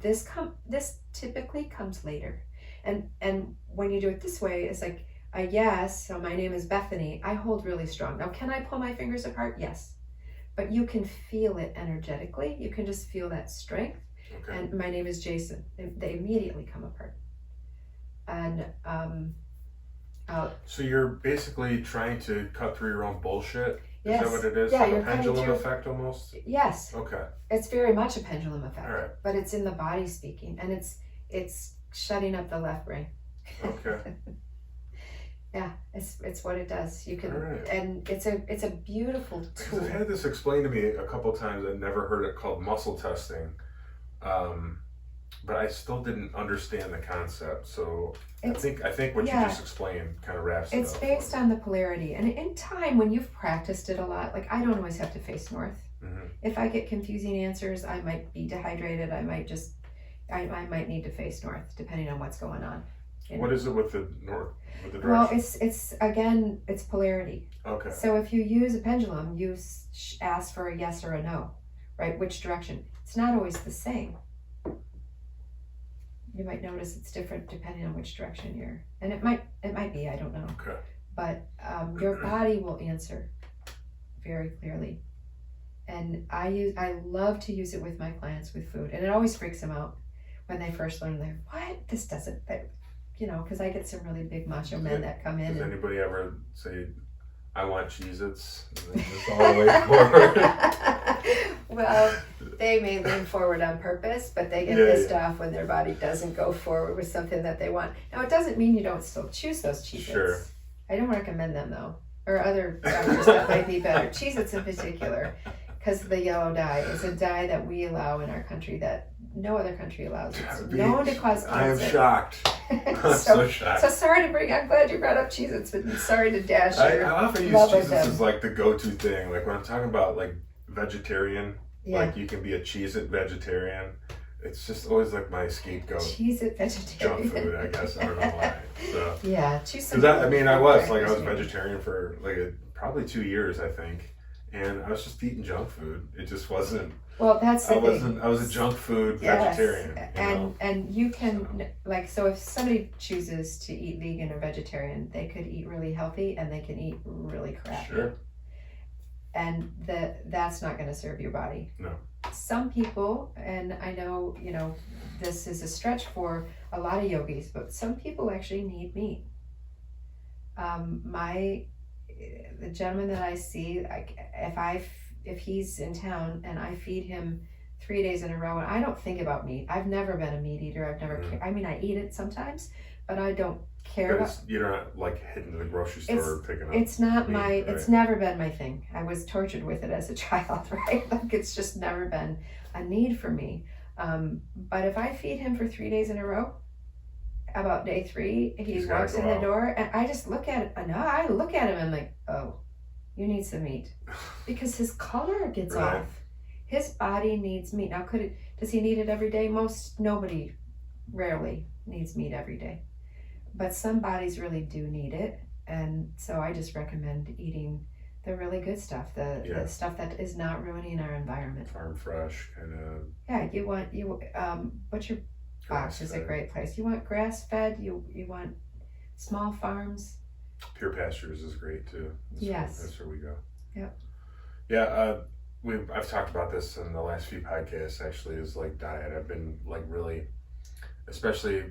this typically comes later. And when you do it this way, it's like a yes, so my name is Bethany, I hold really strong. Now, can I pull my fingers apart? Yes. But you can feel it energetically. You can just feel that strength. Okay. And my name is Jason. They immediately come apart. And so you're basically trying to cut through your own bullshit? Yes. Is that what it is? Yeah, like you're a pendulum effect almost? Yes. Okay. It's very much a pendulum effect. All right. But it's in the body speaking, and it's shutting up the left brain. Okay. Yeah, it's what it does. You can, right. And it's a beautiful tool. I've had this explained to me a couple times. I've never heard it called muscle testing, but I still didn't understand the concept. So I think what you just explained kind of wraps it up. It's based on the polarity, and in time when you've practiced it a lot, like I don't always have to face north. Mm-hmm. If I get confusing answers, I might be dehydrated. I might need to face north, depending on what's going on. What is it with the north? With the well, direction? it's polarity. Okay. So if you use a pendulum, you ask for a yes or a no, right? Which direction? It's not always the same. You might notice it's different depending on which direction you're, and it might be, I don't know. Okay. But your body will answer very clearly. And I love to use it with my clients with food, and it always freaks them out when they first learn. They're, what? This doesn't fit. Because I get some really big macho men that come in. Does anybody ever say, I want Cheez-Its? Just all the way forward? Well, they may lean forward on purpose, but they get pissed off when their body doesn't go forward with something that they want. Now, it doesn't mean you don't still choose those Cheez-Its. Sure. I don't recommend them, though. Or other diapers that might be better. Cheez-Its in particular, because the yellow dye is a dye that we allow in our country that no other country allows. It's known to cause cancer. I am shocked. I'm so shocked. So sorry to I'm glad you brought up Cheez-Its, but sorry to dash your I often use Cheez-Its as like the go-to thing. Like when I'm talking about like vegetarian, like you can be a Cheez-It vegetarian. It's just always like my scapegoat. Cheez-It vegetarian. Junk food, I guess. I don't know why. So. Yeah, choose some. Because I was vegetarian for like probably 2 years, I think. And I was just eating junk food. It just wasn't. Well, that's the thing. I was a junk food vegetarian. And you can so if somebody chooses to eat vegan or vegetarian, they could eat really healthy and they can eat really crappy. Sure. And that's not going to serve your body. No. Some people, and I know this is a stretch for a lot of yogis, but some people actually need meat. The gentleman that I see, if he's in town and I feed him 3 days in a row, and I don't think about meat. I've never been a meat eater. I've never. I eat it sometimes, but I don't care. But you're not like heading to the grocery store picking up. It's not meat, right? It's never been my thing. I was tortured with it as a child, right? Like it's just never been a need for me. But if I feed him for 3 days in a row, about day 3, he walks in the door, and I just look at it. No, I look at him and I'm like, oh, you need some meat, because his color gets off. His body needs meat. Now, does he need it every day? Nobody rarely needs meat every day, but some bodies really do need it, and so I just recommend eating the really good stuff, the stuff that is not ruining our environment. Farm fresh kind of. Yeah, butcher box is a great place. You want grass fed. You want small farms. Pure Pastures is great too. That's where we go. Yep. Yeah, I've talked about this in the last few podcasts. Actually, is like diet. I've been like really, especially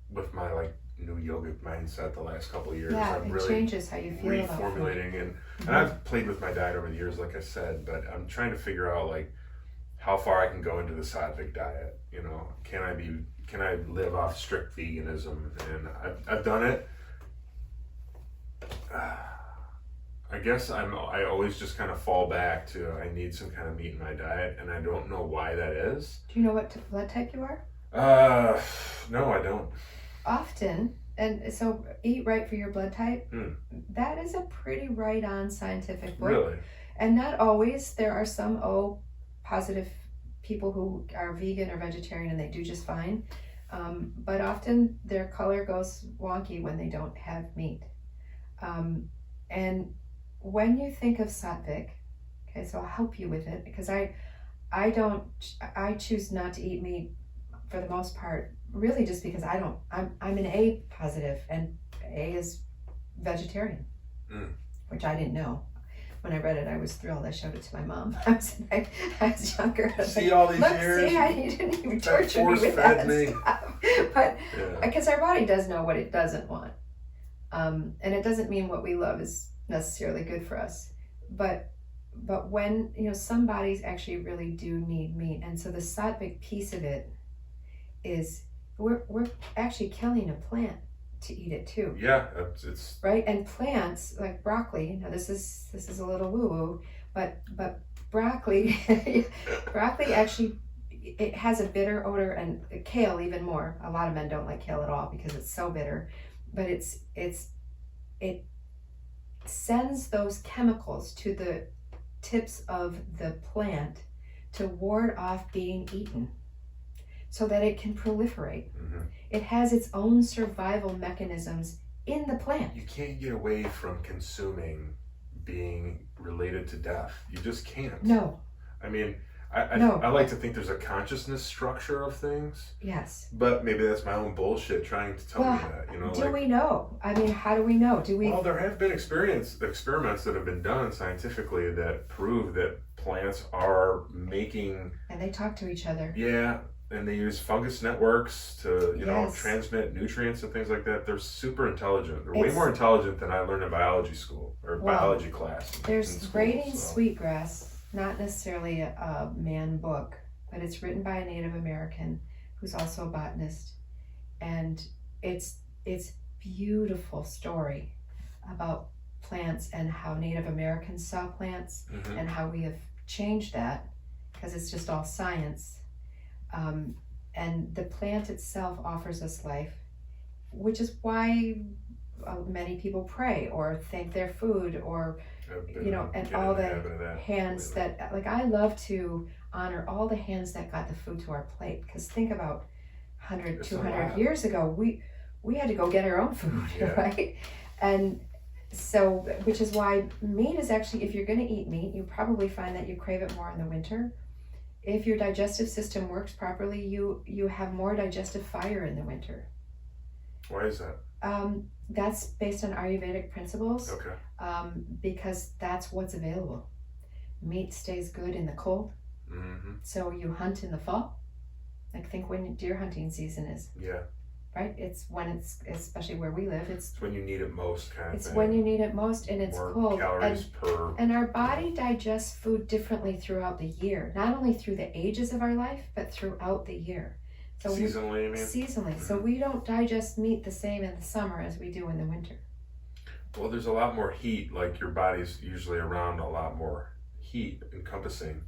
with my like new yogic mindset the last couple of years. Yeah, I'm it really changes how you feel about food. Reformulating and I've played with my diet over the years, like I said, but I'm trying to figure out like how far I can go into the sattvic diet. You know, can I live off strict veganism? And I've done it. I guess I always just kind of fall back to I need some kind of meat in my diet, and I don't know why that is. Do you know what blood type you are? No, I don't. Often, and so Eat Right for Your Blood Type, that is a pretty right-on scientific book. Really? And not always. There are some O positive people who are vegan or vegetarian and they do just fine. But often their color goes wonky when they don't have meat. And when you think of sattvic, okay, so I'll help you with it because I choose not to eat meat for the most part, really just because I'm an A positive and A is vegetarian, which I didn't know. When I read it, I was thrilled. I showed it to my mom. I was younger. I was see all these look, years? See, you didn't even torture me with that stuff. But because our body does know what it doesn't want. And it doesn't mean what we love is necessarily good for us. But when, some bodies actually really do need meat. And so the sattvic piece of it is we're actually killing a plant to eat it too. Yeah, it's right. And plants like broccoli. Now this is a little woo woo, but broccoli actually it has a bitter odor, and kale even more. A lot of men don't like kale at all because it's so bitter, but it sends those chemicals to the tips of the plant to ward off being eaten, so that it can proliferate. It has its own survival mechanisms in the plant. You can't get away from consuming being related to death. You just can't. No. I mean, I like to think there's a consciousness structure of things. Yes. But maybe that's my own bullshit trying to tell me that. Do we know? I mean, how do we know? Well, there have been experiments that have been done scientifically that prove that plants are making... And they talk to each other. Yeah. And they use fungus networks to, transmit nutrients and things like that. They're super intelligent. They're way more intelligent than I learned in biology school or biology class. There's Braiding Sweetgrass, not necessarily a man book, but it's written by a Native American who's also a botanist. And it's beautiful story about plants and how Native Americans saw plants and how we have changed that because it's just all science. And the plant itself offers us life, which is why many people pray or thank their food or, and all the hands that, like, I love to honor all the hands that got the food to our plate. Because think about 100, 200 years ago, we had to go get our own food, right? And so, which is why meat is actually, if you're going to eat meat, you probably find that you crave it more in the winter. If your digestive system works properly, you have more digestive fire in the winter. Why is that? That's based on Ayurvedic principles. Okay. Because that's what's available. Meat stays good in the cold. So you hunt in the fall. Like think when deer hunting season is. Yeah. Right? It's when especially where we live, it's when you need it most kind of thing. It's when you need it most and it's more cold. Calories per... And our body digests food differently throughout the year. Not only through the ages of our life, but throughout the year. So seasonally, you mean? Seasonally. So we don't digest meat the same in the summer as we do in the winter. Well, there's a lot more heat. Like your body's usually around a lot more heat encompassing.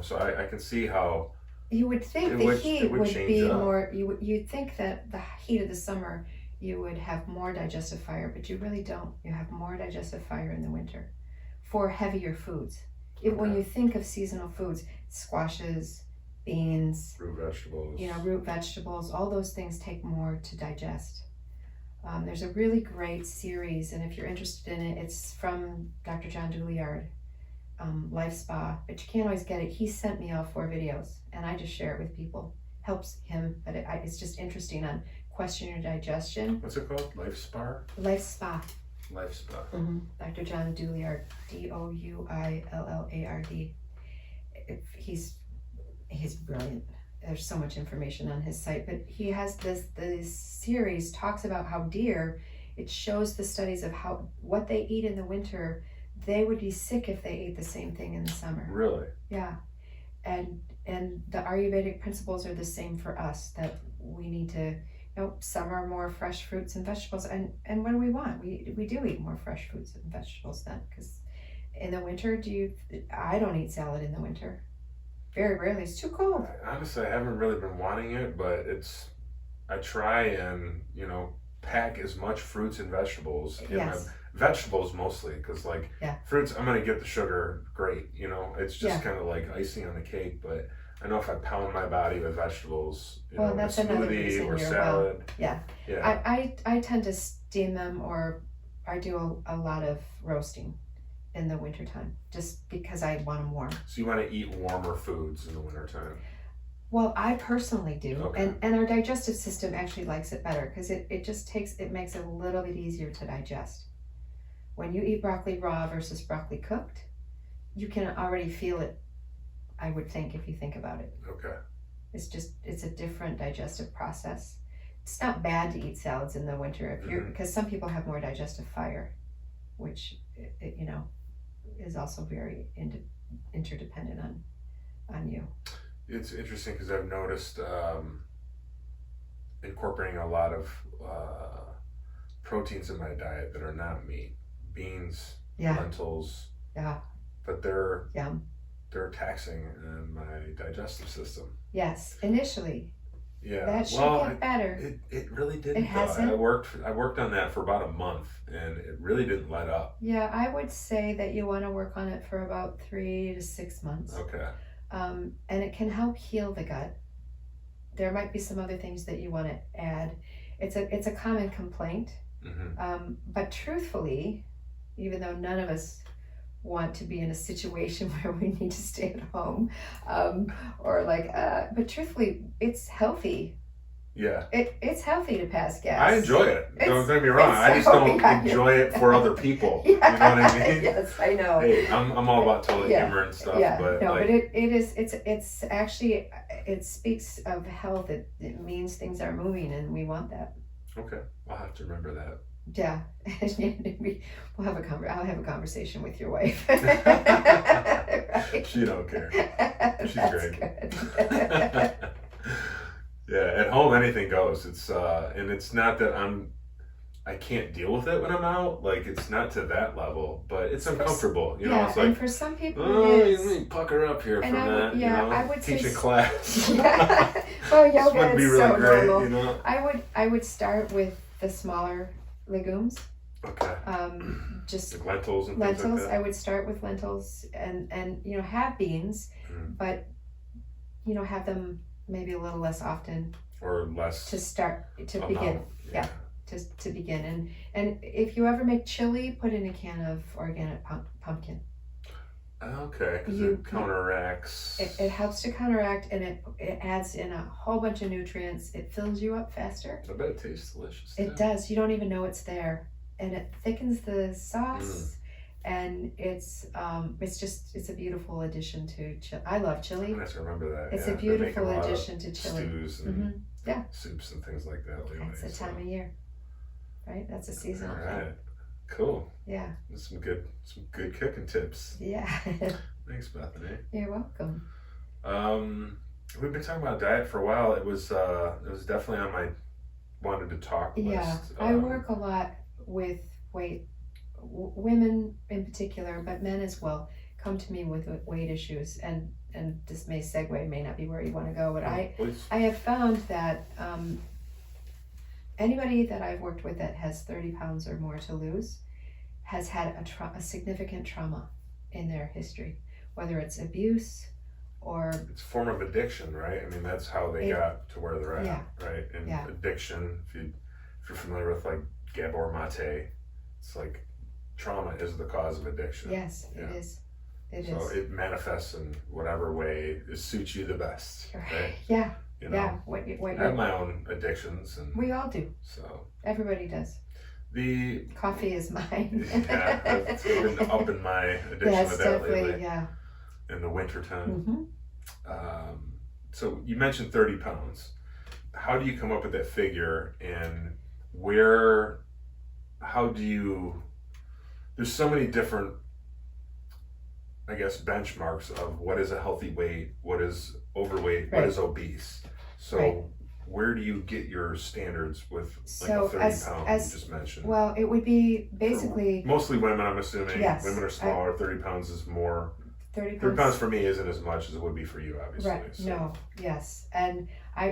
So I can see how... You would think the heat would be more. You'd think that the heat of the summer you would have more digestive fire, but you really don't. You have more digestive fire in the winter for heavier foods. When you think of seasonal foods, squashes, beans, root vegetables, root vegetables, all those things take more to digest. There's a really great series, and if you're interested in it, it's from Dr. John Douillard, Life Spa, but you can't always get it. He sent me all 4 videos, and I just share it with people. Helps him, but it's just interesting on questioning your digestion. What's it called? Life Spa? Life Spa. Life Spa. Dr. John Douillard, Douillard. He's brilliant. There's so much information on his site, but he has this series talks about how deer. It shows the studies of what they eat in the winter. They would be sick if they ate the same thing in the summer. Really? Yeah, and the Ayurvedic principles are the same for us. That we need to. Some are more fresh fruits and vegetables, and what do we want? We do eat more fresh fruits and vegetables then, because in the winter, I don't eat salad in the winter. Very rarely. It's too cold. Honestly, I haven't really been wanting it, but I try and, pack as much fruits and vegetables in my vegetables mostly, because fruits, I'm going to get the sugar great, it's just kind of like icing on the cake, but I know if I pound my body with vegetables, that's a another smoothie reason or you're salad. Yeah. I tend to steam them, or I do a lot of roasting in the wintertime, just because I want them warm. So you want to eat warmer foods in the wintertime? Well, I personally do, okay. and our digestive system actually likes it better, because it makes it a little bit easier to digest. When you eat broccoli raw versus broccoli cooked, you can already feel it, I would think, if you think about it. Okay. It's a different digestive process. It's not bad to eat salads in the winter because some people have more digestive fire, which is also very interdependent on you. It's interesting because I've noticed incorporating a lot of proteins in my diet that are not meat, beans, lentils, but they're taxing in my digestive system. Yes, initially. Yeah, that should get better. It really didn't. It hasn't. I worked on that for about a month, and it really didn't let up. Yeah, I would say that you want to work on it for about 3 to 6 months. Okay. And it can help heal the gut. There might be some other things that you want to add. It's a common complaint, but truthfully, even though none of us want to be in a situation where we need to stay at home, but truthfully, it's healthy. Yeah. It's healthy to pass gas. I enjoy it. Don't get me wrong. I just don't enjoy it for other people. You know what I mean? Yes, I know. Hey, I'm all about telling humor and stuff. Yeah. But but it's actually, it speaks of health. It means things are moving, and we want that. Okay, I'll have to remember that. Yeah, I'll have a conversation with your wife. Right? She don't care. She's great. Good. Yeah, at home anything goes. It's and it's not that I can't deal with it when I'm out. Like, it's not to that level, but it's uncomfortable. It's like, and for some people, let me pucker up here from that. I would teach say, a class. Yeah. Well, yoga would be is really so great. normal. I would start with the smaller legumes. Okay. Just like lentils and things like that. I would start with lentils and have beans, but have them maybe a little less often, or less to begin. Yeah. To begin, and if you ever make chili, put in a can of organic pumpkin. Okay, because it counteracts. It helps to counteract, and it adds in a whole bunch of nutrients. It fills you up faster. I bet it tastes delicious. It does. You don't even know it's there, and it thickens the sauce. And it's a beautiful addition to chili. I love chili. I'm gonna have to remember that. It's a beautiful addition to chili. Stews and soups and things like that. It's the time of year, right? That's a seasonal thing. All right, cool. Yeah. That's some good cooking tips. Yeah. Thanks, Bethany. You're welcome. We've been talking about diet for a while. It was definitely on my wanted to talk list. Yeah, I work a lot with women in particular, but men as well, come to me with weight issues, and this may segue, may not be where you want to go, but I have found that anybody that I've worked with that has 30 pounds or more to lose has had a significant trauma in their history, whether it's abuse or... It's a form of addiction, right? I mean, that's how they got to where they're at, right? And addiction, if you if you're familiar with like Gabor Mate, it's like trauma is the cause of addiction. Yes, Yeah. it is. It So is. it manifests in whatever way suits you the best. Right? Yeah. You know, Yeah. I have my own addictions, and we all do. so Everybody does. the Coffee is mine. yeah, I've been upping my addiction Yes, with that definitely. lately Yeah. in the wintertime. Mm-hmm. So you mentioned 30 pounds. How do you come up with that figure, and how do you, there's so many different, I guess, benchmarks of what is a healthy weight, what is overweight, what Right. is obese. So Right. where do you get your standards with like So a 30 pound as you just mentioned? well, it would be basically Mostly women, I'm assuming. Yes, Women are smaller. 30 pounds is more. 30 30 pounds. pounds for me isn't as much as it would be for you, obviously. Right. So. No. Yes. And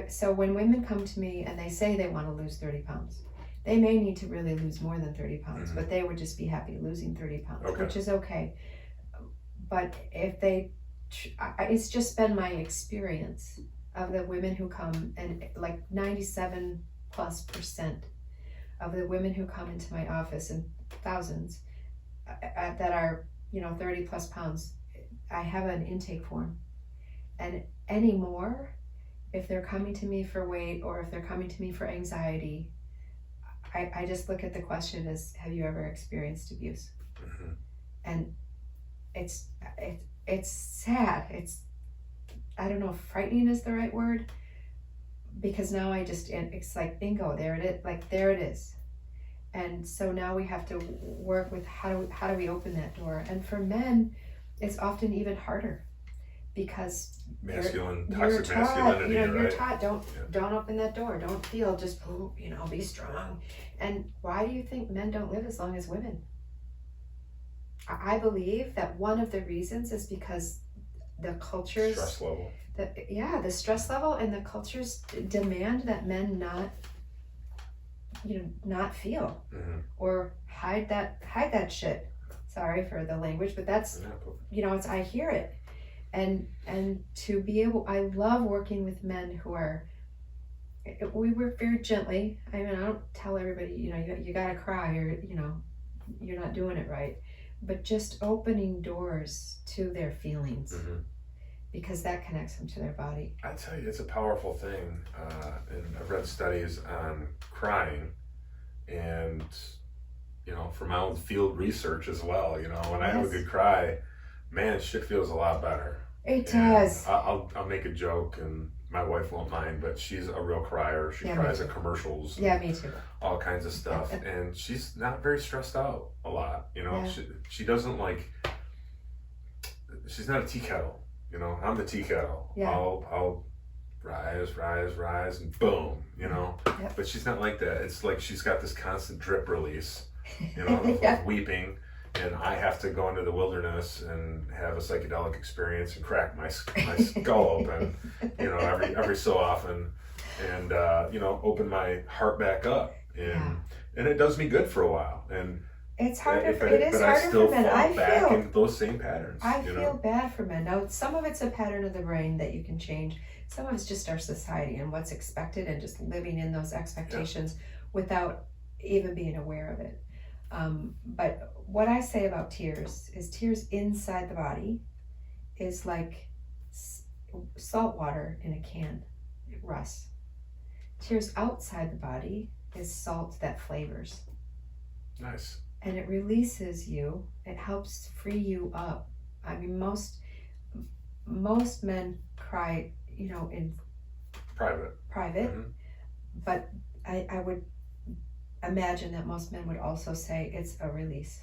so when women come to me and they say they want to lose 30 pounds, they may need to really lose more than 30 pounds, but they would just be happy losing 30 pounds, Okay. which is okay. But if they, it's just been my experience of the women who come, and like 97+% of the women who come into my office, and thousands that are 30 plus pounds, I have an intake form. And anymore, if they're coming to me for weight or if they're coming to me for anxiety, I just look at the question as, have you ever experienced abuse? Mm-hmm. And it's sad. I don't know if frightening is the right word, because now it's like, bingo, there it is, like there it is. And so now we have to work with how do we open that door? And for men, it's often even harder, because Toxic you're taught, masculinity, you're right? taught, don't open that door, don't feel, just be strong. And why do you think men don't live as long as women? I believe that one of the reasons is because the cultures, Stress level. the stress level, and the cultures demand that men not feel, or hide that shit. Sorry for the language, but that's I hear it. And to be able, I love working with men who are, we work very gently. I mean, I don't tell everybody, you gotta cry, or, you're not doing it right. But just opening doors to their feelings, because that connects them to their body. I tell you, it's a powerful thing. And I've read studies on crying, and, for my own field research as well, when I have a good cry, man, shit feels a lot better. It does. I'll make a joke, and my wife won't mind, but she's a real crier. She cries at commercials. Yeah, me too. All kinds of stuff. And she's not very stressed out a lot. She doesn't she's not a tea kettle. I'm the tea kettle. Yeah. I'll rise, and boom, Yep. But she's not like that. It's like she's got this constant drip release, Yeah. of weeping. And I have to go into the wilderness and have a psychedelic experience and crack my skull open, every so often, and open my heart back up, and it does me good for a while. And it's harder. but It is I harder still for men. fall back into those same patterns. I feel bad for men. Now, some of it's a pattern of the brain that you can change. Some of it's just our society and what's expected, and just living in those expectations without even being aware of it. But what I say about tears is, tears inside the body is like salt water in a can. It rusts. Tears outside the body is salt that flavors. Nice. And it releases you. It helps free you up. I mean, most men cry, in Private. But I would imagine that most men would also say it's a release.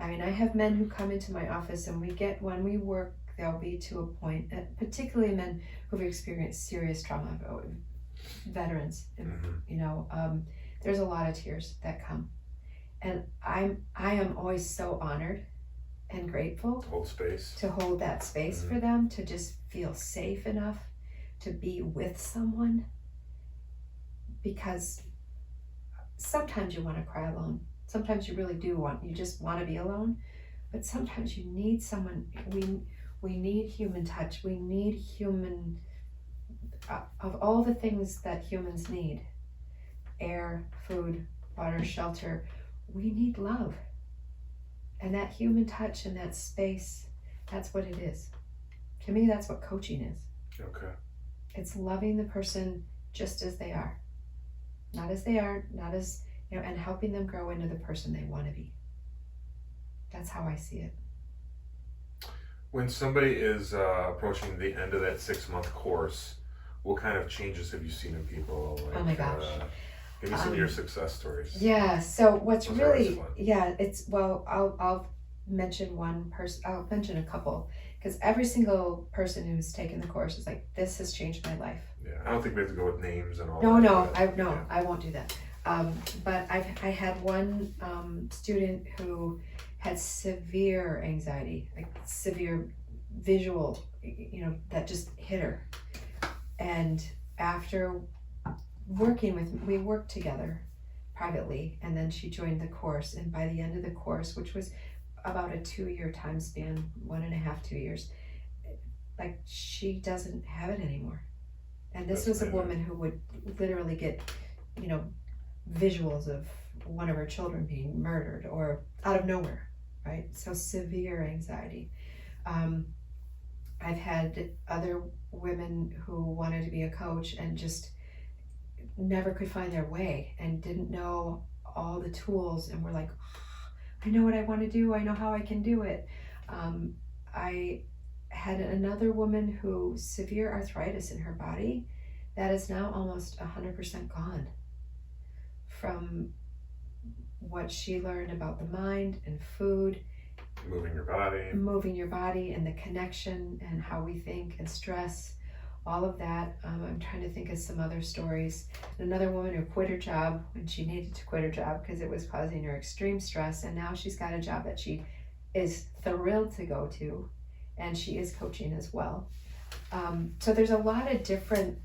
I mean, I have men who come into my office, and when we work, they'll be to a point, particularly men who've experienced serious trauma, veterans, there's a lot of tears that come. And I am always so honored and grateful to hold that space for them, to just feel safe enough to be with someone, because sometimes you want to cry alone. Sometimes you really do you just want to be alone, but sometimes you need someone. We need human touch. We need human, of all the things that humans need, air, food, water, shelter. We need love. And that human touch and that space, that's what it is. To me, that's what coaching is. Okay. It's loving the person just as they are. Not as they are, not as, and helping them grow into the person they want to be. That's how I see it. When somebody is approaching the end of that 6-month course, what kind of changes have you seen in people? Like, oh my gosh. Give me some of your success stories. Yeah, so what's Those really, I'll mention one person, I'll mention a couple, because every single person who's taken the course is like, this has changed my life. Yeah, I don't think we have to go with names and all that. Yeah. I won't do that. But I had one student who had severe anxiety, like severe visual, that just hit her. And after we worked together privately, and then she joined the course, and by the end of the course, which was about a 2-year time span, 1.5, 2 years, like she doesn't have it anymore. And this was a woman who would literally get, visuals of one of her children being murdered or out of nowhere, right? So severe anxiety. I've had other women who wanted to be a coach and just never could find their way and didn't know all the tools, and were like, I know what I want to do, I know how I can do it. I had another woman who severe arthritis in her body that is now almost 100% gone from what she learned about the mind and food, moving your body and the connection and how we think and stress, all of that. I'm trying to think of some other stories. Another woman who quit her job when she needed to quit her job because it was causing her extreme stress, and now she's got a job that she is thrilled to go to, and she is coaching as well. So there's a lot of different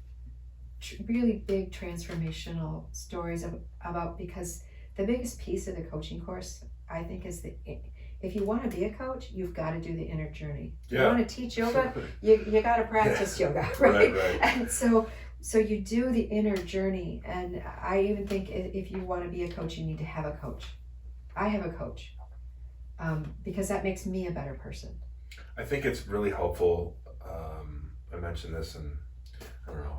really big transformational stories about, because the biggest piece of the coaching course, I think, is if you want to be a coach, you've got to do the inner journey. Yeah. You want to teach yoga, you got to practice yoga, right? Right. And so you do the inner journey. And I even think if you want to be a coach, you need to have a coach. I have a coach because that makes me a better person. I think it's really helpful. I mentioned this in,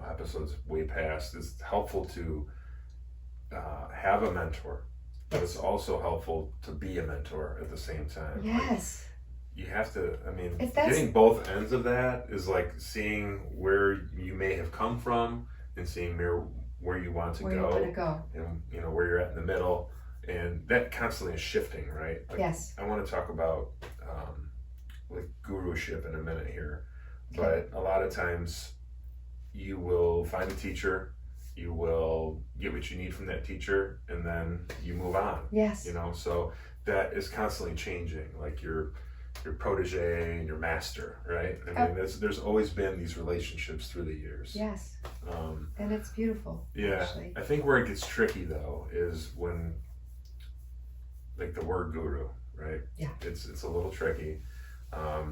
episodes way past. It's helpful to have a mentor, but it's also helpful to be a mentor at the same time. Yes. Like, you have to, getting both ends of that is like seeing where you may have come from and seeing where you want to go. And where you're at in the middle. And that constantly is shifting, right? Like, yes. I want to talk about like guruship in a minute here. Okay. But a lot of times you will find a teacher, you will get what you need from that teacher, and then you move on. Yes. So that is constantly changing, like your protege and your master, right? There's always been these relationships through the years. Yes. And it's beautiful. Yeah. Actually. I think where it gets tricky though is when, like, the word guru, right? Yeah. It's a little tricky.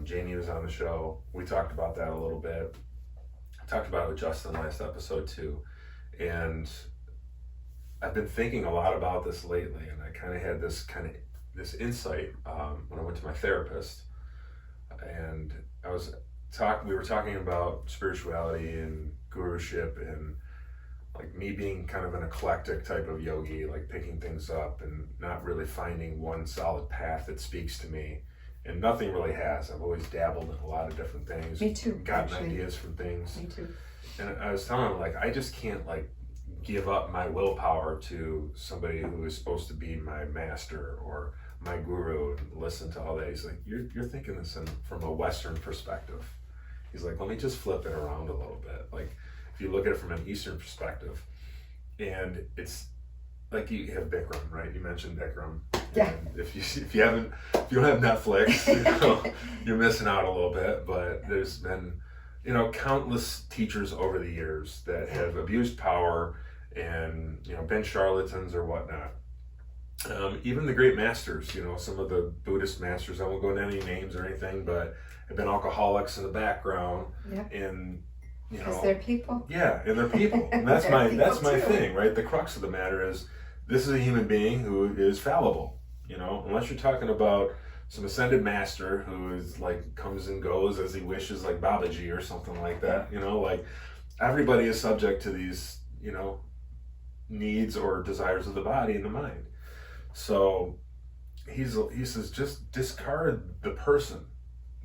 Jamie was on the show. We talked about that a little bit. I talked about it with Justin last episode too. And I've been thinking a lot about this lately, and I kind of had this insight when I went to my therapist, and we were talking about spirituality and guruship, and like me being kind of an eclectic type of yogi, like picking things up and not really finding one solid path that speaks to me. And nothing really has. I've always dabbled in a lot of different things. Me too. Gotten ideas from things. Me too. And I was telling him, like, I just can't give up my willpower to somebody who is supposed to be my master or my guru and listen to all that. He's like, you're thinking this from a Western perspective. He's like, let me just flip it around a little bit. Like, if you look at it from an Eastern perspective, and it's like you have Bikram, right? You mentioned Bikram. Yeah. And if you don't have Netflix, you're missing out a little bit. But there's been, countless teachers over the years that have abused power and been charlatans or whatnot. Even the great masters, some of the Buddhist masters, I won't go into any names or anything, but have been alcoholics in the background. Yep. And you Because know, they're people. yeah, and they're people. And that's They're that's people my too. thing, right? The crux of the matter is this is a human being who is fallible, you know, unless you're talking about some ascended master who is like comes and goes as he wishes, like Babaji or something like that, you know, like everybody is subject to these, you know, needs or desires of the body and the mind. So he says just discard the person.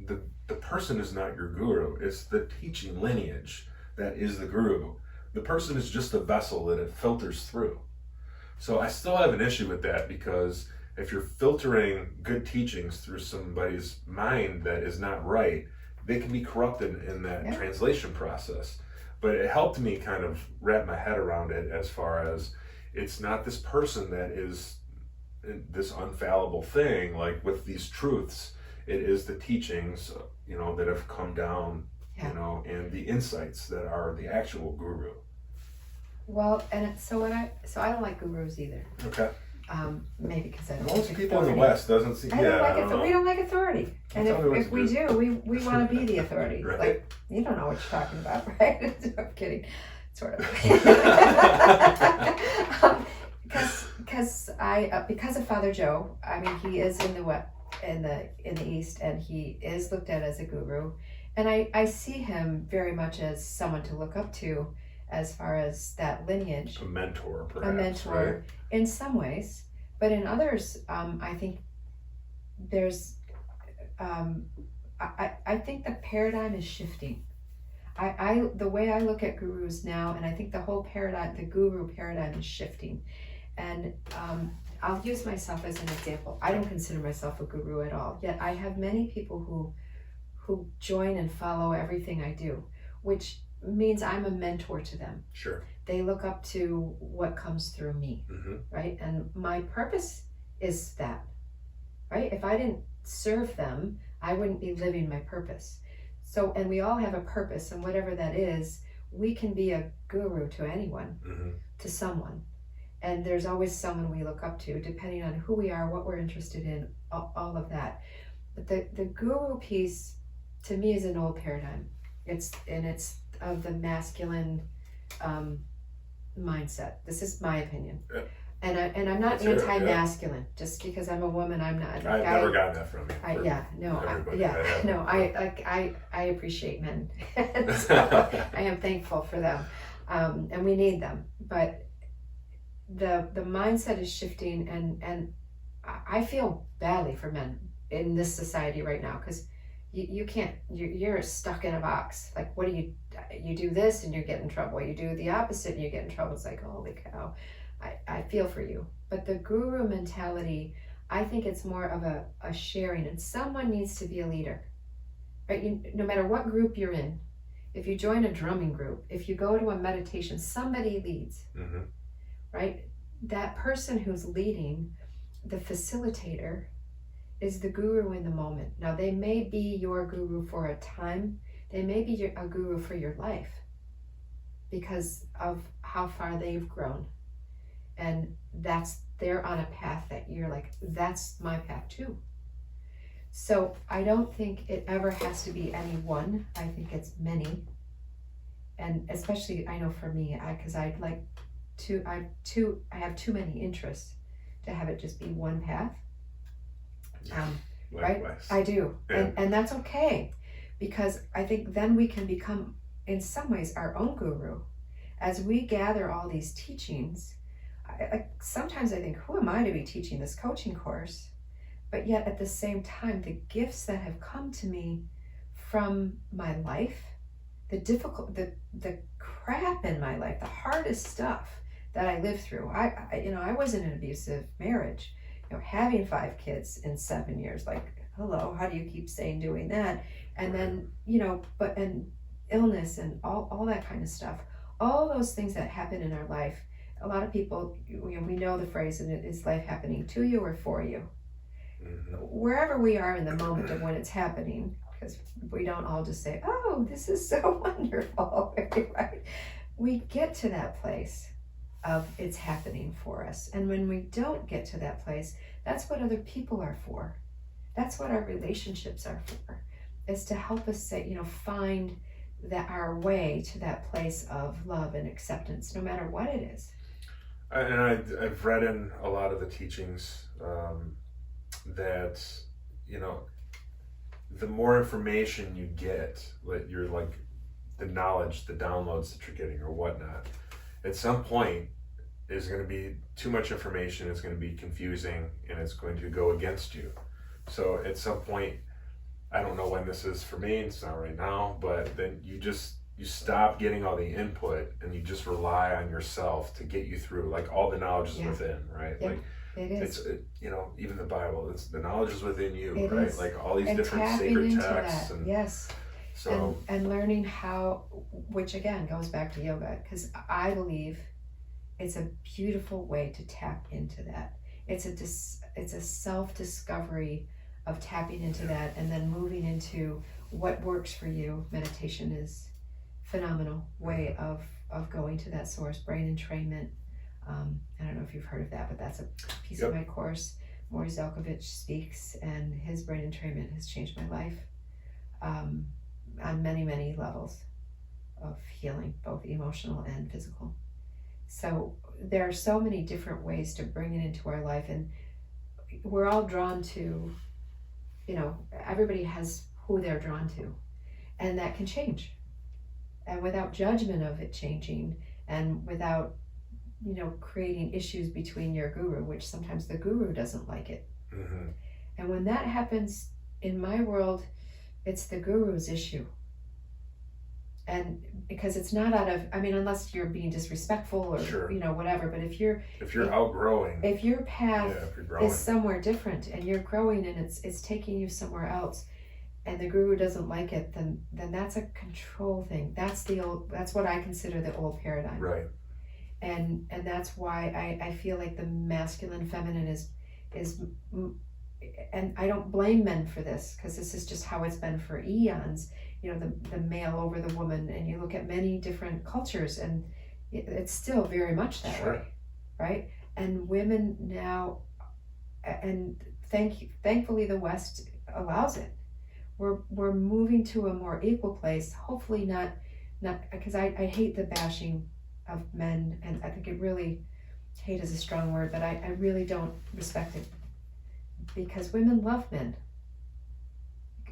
The person is not your guru. It's the teaching lineage that is the guru. The person is just a vessel that it filters through. So I still have an issue with that because if you're filtering good teachings through somebody's mind that is not right, they can be corrupted in that translation process. But it helped me kind of wrap my head around it as far as it's not this person that is this unfallible thing, like with these truths. It is the teachings, you know, that have come down, you know, and the insights that are the actual guru. Well, and so I don't like gurus either. Okay. Maybe because I don't Most like people authority. in the West doesn't see. I don't like it. We don't like authority, and if we do, we want to be the authority. Right. Like you don't know what you're talking about, right? I'm kidding, sort of. Because of Father Joe, I mean, he is in the East, and he is looked at as a guru, and I see him very much as someone to look up to, as far as that lineage. A mentor, perhaps. A mentor, right? In some ways, but in others, I think there's. I think the paradigm is shifting. The way I look at gurus now, and I think the whole paradigm, the guru paradigm, is shifting. And I'll use myself as an example. I don't consider myself a guru at all. Yet I have many people who join and follow everything I do, which means I'm a mentor to them. Sure. They look up to what comes through me, right? And my purpose is that, right? If I didn't serve them, I wouldn't be living my purpose. So, and we all have a purpose, and whatever that is, we can be a guru to anyone, to someone. And there's always someone we look up to, depending on who we are, what we're interested in, all of that. But the guru piece, to me, is an old paradigm. It's of the masculine mindset. This is my opinion. Yeah. And I'm not anti-masculine. Just because I'm a woman, I'm not. I've never gotten that from you. I appreciate men. So I am thankful for them, and we need them. But the mindset is shifting, and I feel badly for men in this society right now, because you can't, you're stuck in a box. Like, what do you do this and you get in trouble, you do the opposite and you get in trouble. It's like, holy cow. I feel for you. But the guru mentality, I think it's more of a sharing, and someone needs to be a leader, right? No matter what group you're in, if you join a drumming group, if you go to a meditation, somebody leads, right? That person who's leading, the facilitator, is the guru in the moment. Now, they may be your guru for a time. They may be a guru for your life because of how far they've grown. And they're on a path that you're like, that's my path too. So I don't think it ever has to be any one. I think it's many. And especially, I know for me, because I have too many interests to have it just be one path. Right? I do. Yeah. And that's okay, because I think then we can become, in some ways, our own guru. As we gather all these teachings, sometimes I think, who am I to be teaching this coaching course? But yet at the same time, the gifts that have come to me from my life, the crap in my life, the hardest stuff that I lived through. I was in an abusive marriage, having 5 kids in 7 years, like, hello, how do you keep doing that? And then, and illness and all that kind of stuff, all those things that happen in our life. A lot of people, we know the phrase, and is life happening to you or for you? Wherever we are in the moment of when it's happening, because we don't all just say, oh, this is so wonderful, right? We get to that place of it's happening for us. And when we don't get to that place, that's what other people are for. That's what our relationships are for, is to help us find that our way to that place of love and acceptance, no matter what it is. I've read in a lot of the teachings that, you know, the more information you get, like you're like the knowledge, the downloads that you're getting or whatnot, at some point is going to be too much information. It's going to be confusing and it's going to go against you. So at some point, I don't know when this is for me, it's not right now, but then you stop getting all the input and you just rely on yourself to get you through. Like all the knowledge is within, right? Yeah, like it is. you know, even the Bible, it's the knowledge is within you, It right? is. Like all these And different tapping sacred into texts. that, And yes. so And learning how, which again goes back to yoga, because I believe it's a beautiful way to tap into that. It's a self-discovery of tapping into that and then moving into what works for you. Meditation is phenomenal way of going to that source. Brain entrainment. I don't know if you've heard of that, but that's a piece of my course. Maury Zelkovich speaks, and his brain entrainment has changed my life on many, many levels of healing, both emotional and physical. So there are so many different ways to bring it into our life, and we're all drawn to, you know, everybody has who they're drawn to, and that can change. And without judgment of it changing, and without, you know, creating issues between your guru, which sometimes the guru doesn't like it. mm-hmm. And when that happens in my world, it's the guru's issue. And because it's not out of, I mean, unless you're being disrespectful or, you know, whatever, but if you're outgrowing, if your path if you're growing, is somewhere different and you're growing and it's taking you somewhere else, and the guru doesn't like it, then that's a control thing. That's what I consider the old paradigm. right? And that's why I feel like the masculine feminine is, and I don't blame men for this, because this is just how it's been for eons. You know, the male over the woman, and you look at many different cultures, and it's still very much that way, right? And women now, and thankfully the West allows it. We're moving to a more equal place. Hopefully not because I hate the bashing of men, and I think hate is a strong word, but I really don't respect it, because women love men.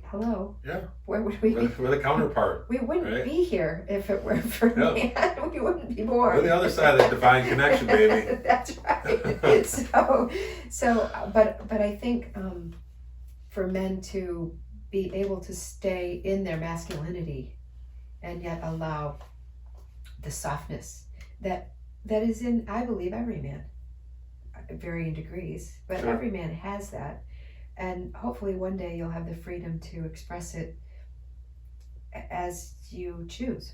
Hello. Yeah. Where would we be? We're the counterpart. We wouldn't be here if it were for men. We wouldn't be born. We're the other side of the divine connection, baby. That's right. But I think for men to be able to stay in their masculinity and yet allow the softness that is in, I believe, every man, varying degrees, but every man has that. And hopefully one day you'll have the freedom to express it as you choose,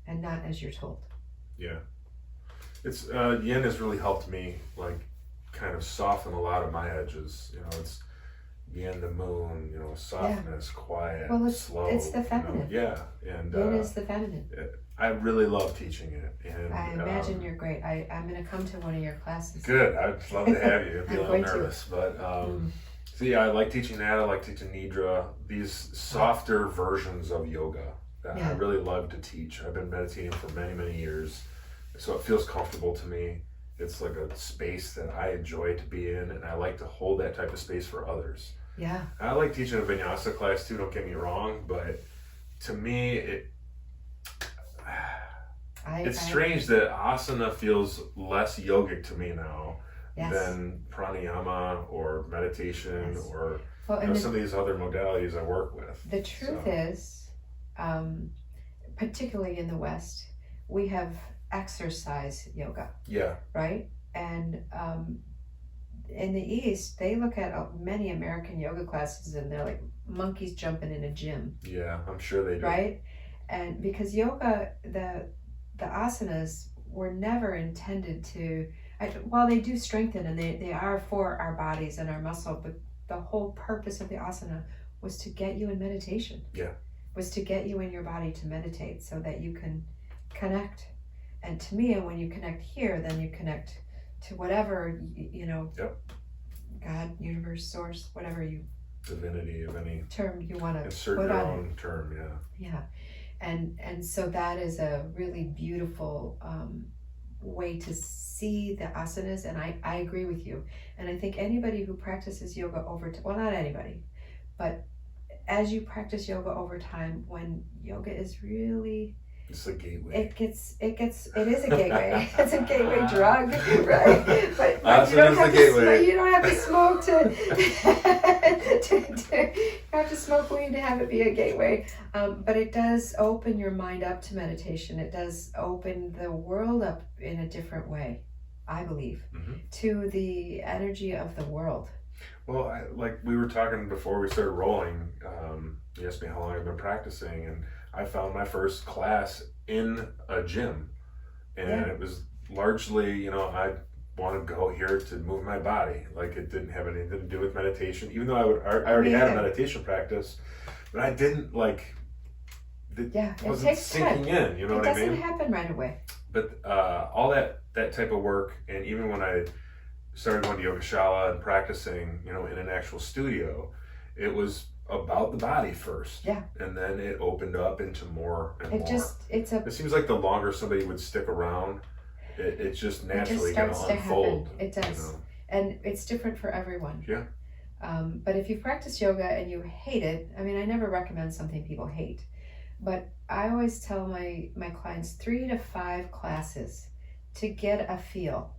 and not as you're told. Yeah. It's yin has really helped me, like, kind of soften a lot of my edges. You know, it's yin, the moon, you know, softness, quiet, slow. It's the feminine. You know, and yin is the feminine. I really love teaching it. And I imagine you're great. I'm going to come to one of your classes. Good. I'd love to have you. I'd be a little nervous, but so yeah, I like teaching that. I like teaching Nidra, these softer versions of yoga that I really love to teach. I've been meditating for many, many years, so it feels comfortable to me. It's like a space that I enjoy to be in, and I like to hold that type of space for others. Yeah. I like teaching a vinyasa class too, don't get me wrong, but to me, it's strange that asana feels less yogic to me now than pranayama or meditation or some of these other modalities I work with. The truth is, particularly in the West, we have exercise yoga. Yeah. Right? And in the East, they look at many American yoga classes and they're like monkeys jumping in a gym. Yeah, I'm sure they do. Right? And because yoga, the asanas were never intended to, while they do strengthen and they are for our bodies and our muscle, but the whole purpose of the asana was to get you in meditation. Yeah. Was to get you in your body to meditate so that you can connect. And to me, when you connect here, then you connect to whatever, God, universe, source, whatever you... Divinity of any term you want to insert put your on own term, Yeah. And so that is a really beautiful way to see the asanas, and I agree with you. And I think anybody who practices yoga over time, well, not anybody, but as you practice yoga over time, when yoga is really, It's a gateway. it is a gateway. It's a gateway drug, right? But you Acid is the gateway. You don't have to smoke you have to smoke weed to have it be a gateway. But it does open your mind up to meditation. It does open the world up in a different way, I believe, to the energy of the world. Well, like we were talking before we started rolling, you asked me how long I've been practicing, and I found my first class in a gym, and it was largely, I want to go here to move my body. Like, it didn't have anything to do with meditation, even though I already had a meditation practice, but I didn't it wasn't sinking in, you know what I mean? It doesn't happen right away. But all that type of work, and even when I started going to Yogashala and practicing, in an actual studio, it was about the body first. Yeah. And then it opened up into more and more. It seems like the longer somebody would stick around, it's just naturally going to unfold. It does. And it's different for everyone. Yeah. But if you practice yoga and you hate it, I mean, I never recommend something people hate, but I always tell my clients 3 to 5 classes to get a feel.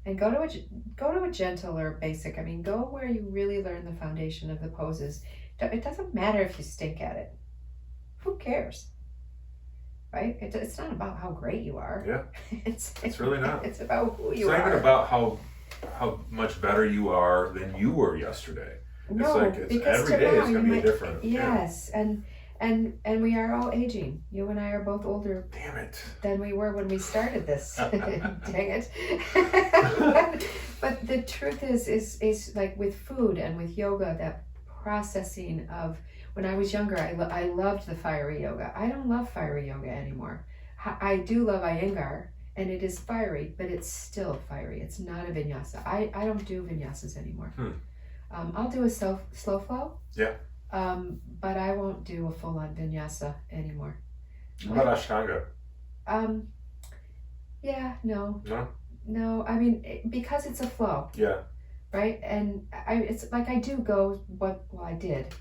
And go to a gentle or basic. I mean, go where you really learn the foundation of the poses. It doesn't matter if you stink at it. Who cares? Right? It's not about how great you are. Yeah. It's really not. It's about who you are. It's not even about how much better you are than you were yesterday. No, because every day is going to be different. Yes, yeah. And we are all aging. You and I are both older. Damn it. Than we were when we started this. Dang it. but the truth is like with food and with yoga, that processing of, when I was younger, I loved the fiery yoga. I don't love fiery yoga anymore. I do love Iyengar, and it is fiery, but it's still fiery. It's not a vinyasa. I don't do vinyasas anymore. I'll do a slow flow. Yeah. But I won't do a full-on vinyasa anymore. What about Ashtanga? Yeah, no. No? No, I mean, because it's a flow. Yeah. Right? And it's like I do go, I did.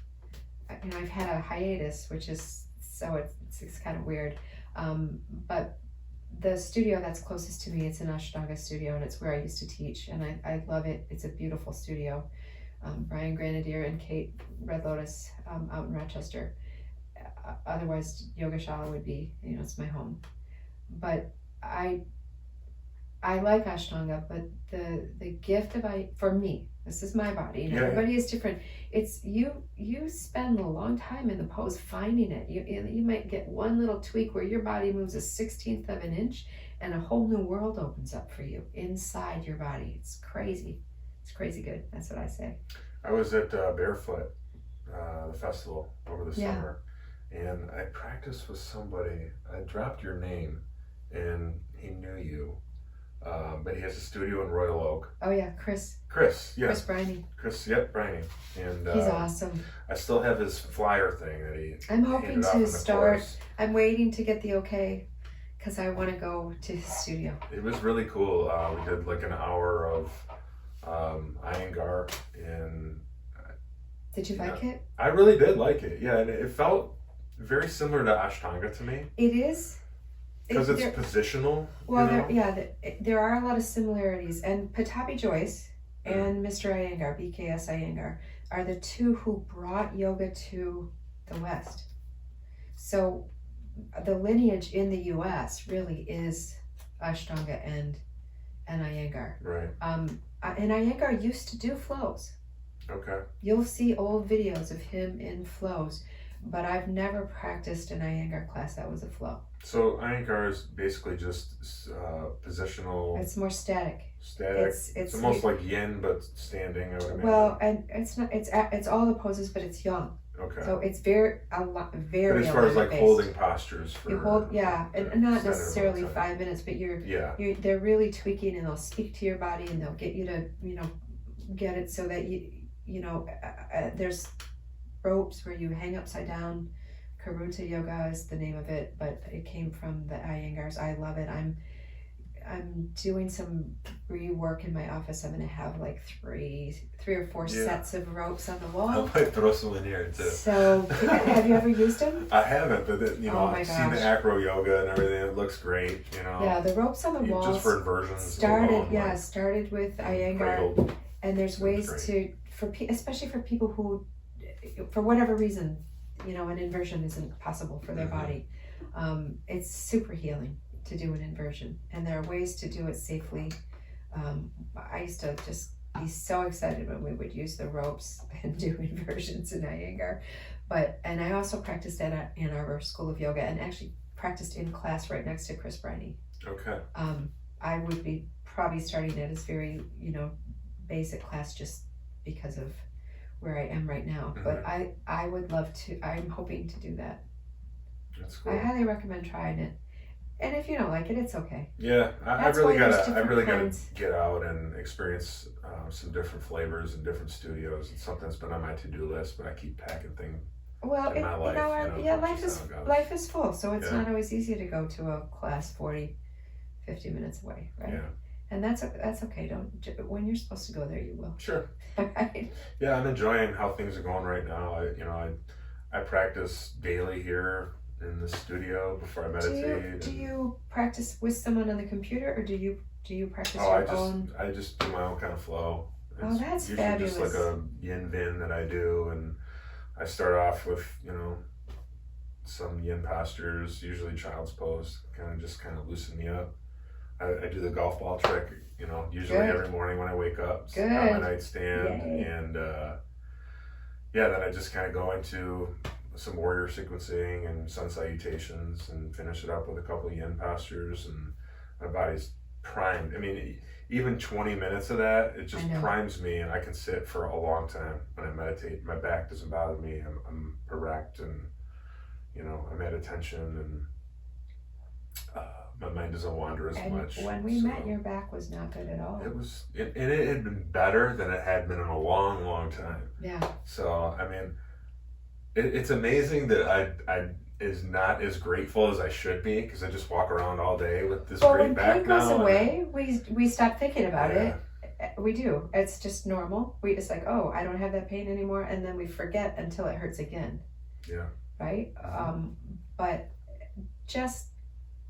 I've had a hiatus, which is, so it's kind of weird. But the studio that's closest to me, it's an Ashtanga studio, and it's where I used to teach, and I love it. It's a beautiful studio. Brian Grenadier and Kate Red Lotus out in Rochester. Otherwise, Yogashala would be, it's my home. But I like Ashtanga, but the gift of for me, this is my body, and everybody is different. It's you spend a long time in the pose finding it. You might get one little tweak where your body moves a 1/16 of an inch, and a whole new world opens up for you inside your body. It's crazy. It's crazy good. That's what I say. I was at Barefoot, the festival over the summer, and I practiced with somebody. I dropped your name, and he knew you, but he has a studio in Royal Oak. Oh yeah, Chris. Yeah. Chris Briney. Briney, and he's awesome. I still have his flyer thing that he. I'm hoping to start. I'm waiting to get the okay, because I want to go to his studio. It was really cool. We did like an hour of Iyengar, and did you like it? I really did like it. Yeah, and it felt very similar to Ashtanga to me. It is. Because it's positional. Well, there are a lot of similarities, and Pattabhi Jois and Mr. Iyengar, BKS Iyengar, are the two who brought yoga to the West. So the lineage in the U.S. really is Ashtanga and Iyengar. Right. And Iyengar used to do flows. Okay. You'll see old videos of him in flows, but I've never practiced an Iyengar class that was a flow. So Iyengar is basically just positional. It's more static. Static. It's almost like yin, but standing. I would imagine. Well, and it's not. It's all the poses, but it's young. Okay. So it's very. But as far as like holding postures for. You hold, and not necessarily 5 minutes, but they're really tweaking, and they'll speak to your body, and they'll get you to get it so that there's ropes where you hang upside down Karuta Yoga is the name of it, but it came from the Iyengars. I love it. I'm doing some rework in my office. I'm gonna have like three or four sets of ropes on the I wall. might throw some in here too. So, have you ever used them? I haven't, but I've seen the gosh. acro yoga and everything. It looks great, Yeah, the ropes on the walls just for inversions. started with Iyengar, cradled. and there's ways to especially for people who, for whatever reason, an inversion isn't possible for their body. It's super healing to do an inversion, and there are ways to do it safely. I used to just be so excited when we would use the ropes and do inversions in Iyengar, and I also practiced at Ann Arbor School of Yoga, and actually practiced in class right next to Chris Briney. Okay. I would be probably starting at his very basic class just because of where I am right now, but I would love to. I'm hoping to do that. That's cool. I highly recommend trying it. And if you don't like it, it's okay. Yeah, I really gotta kinds. get out and experience some different flavors and different studios. It's something that's been on my to-do list, but I keep packing things Well, in my life. life is full, so it's not always easy to go to a class 40, 50 minutes away, right? Yeah. And that's okay. When you're supposed to go there, you will. Sure. Right? Yeah, I'm enjoying how things are going right now. I practice daily here in the studio before I meditate. Do you practice with someone on the computer, or do you practice your own? I just do my own kind of flow. It's that's usually fabulous. Just like a yin vin that I do, and I start off with some yin postures, usually child's pose, kind of loosen me up. I do the golf ball trick, usually every morning when I wake up on my nightstand. Yay. And then I just kind of go into some warrior sequencing and sun salutations and finish it up with a couple of yin postures, and my body's primed. I mean, even 20 minutes of that, it just primes me, and I can sit for a long time when I meditate. My back doesn't bother me. I'm erect, and I'm at attention, and my mind doesn't wander as much. When we met, your back was not good at all. It was, and it had been better than it had been in a long, long time. Yeah. So I mean, it's amazing that I is not as grateful as I should be, because I just walk around all day with this great back now. When pain goes away, we stop thinking about it. We do. It's just normal. It's like, oh, I don't have that pain anymore, and then we forget until it hurts again. Yeah. Right. But just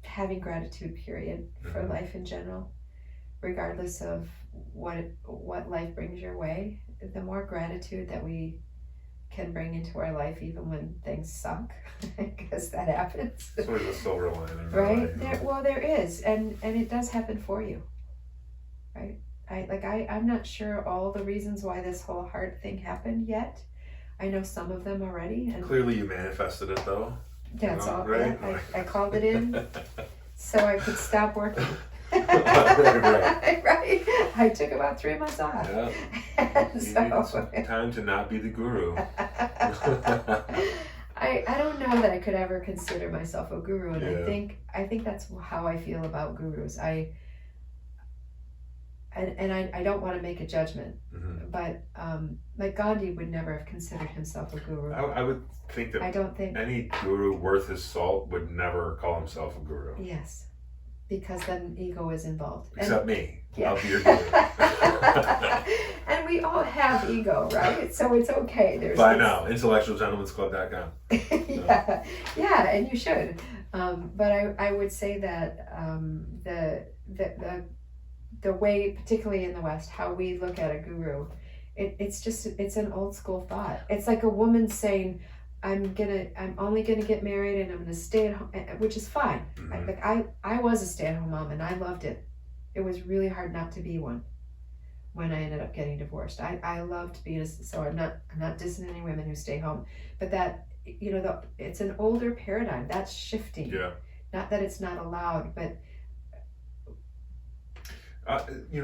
having gratitude, period, for life in general, regardless of what life brings your way. The more gratitude that we can bring into our life, even when things suck, because that happens. There's always a silver lining, right? There is, and it does happen for you, right? I'm not sure all the reasons why this whole heart thing happened yet. I know some of them already, and clearly you manifested it though. That's all. Right? Yeah, I called it in, so I could stop working. Right. I took about 3 months off. Yeah. You need some time to not be the guru. I don't know that I could ever consider myself a guru, and yeah. I think that's how I feel about gurus. I don't want to make a judgment, but like Gandhi would never have considered himself a guru. I would think that I don't think any guru worth his salt would never call himself a guru. Yes, because then ego is involved. Except me. Yeah. I'll be your guru. And we all have ego, right? So it's okay. By now, intellectualgentleman'sclub.com. Yeah, and you should. But I would say that the way, particularly in the West, how we look at a guru, it's an old school thought. It's like a woman saying, I'm only gonna get married and I'm gonna stay at home, which is fine. I was a stay-at-home mom and I loved it. It was really hard not to be one when I ended up getting divorced. I loved being so I'm not dissing any women who stay home, but that it's an older paradigm that's shifting. Yeah. Not that it's not allowed, but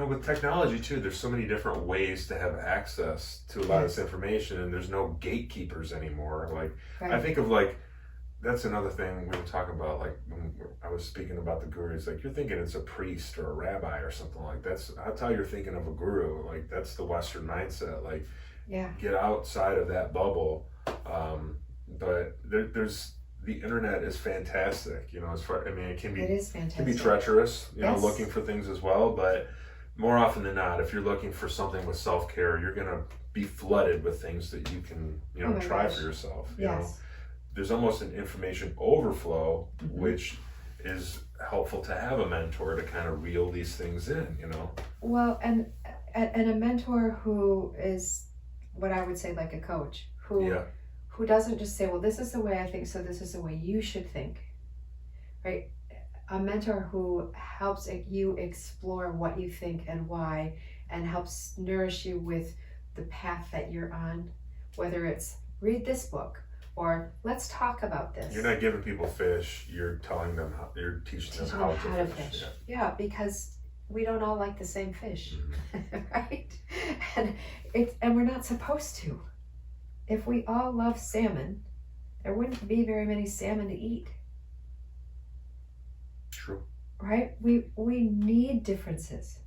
with technology too, there's so many different ways to have access to a lot of this information, and there's no gatekeepers anymore. I think of that's another thing we were talking about, when I was speaking about the gurus, you're thinking it's a priest or a rabbi or something that's how you're thinking of a guru. That's the Western mindset. Get outside of that bubble. but there's the internet is fantastic, as far, I mean, it is can be fantastic. treacherous, Yes. looking for things as well, but more often than not, if you're looking for something with self-care, you're going to be flooded with things that you can, Oh my try gosh. for yourself. Yes. There's almost an information overflow, Mhm. which is helpful to have a mentor to kind of reel these things in, Well, and a mentor who is what I would say like a coach, Yeah. who doesn't just say, well, this is the way I think, so this is the way you should think, right? A mentor who helps you explore what you think and why, and helps nourish you with the path that you're on, whether it's read this book or let's talk about this. You're not giving people fish, you're telling them you're teaching them how to fish. Yeah, because we don't all like the same fish, Mm-hmm. right? And we're not supposed to. If we all love salmon, there wouldn't be very many salmon to eat. True. Right? We need differences.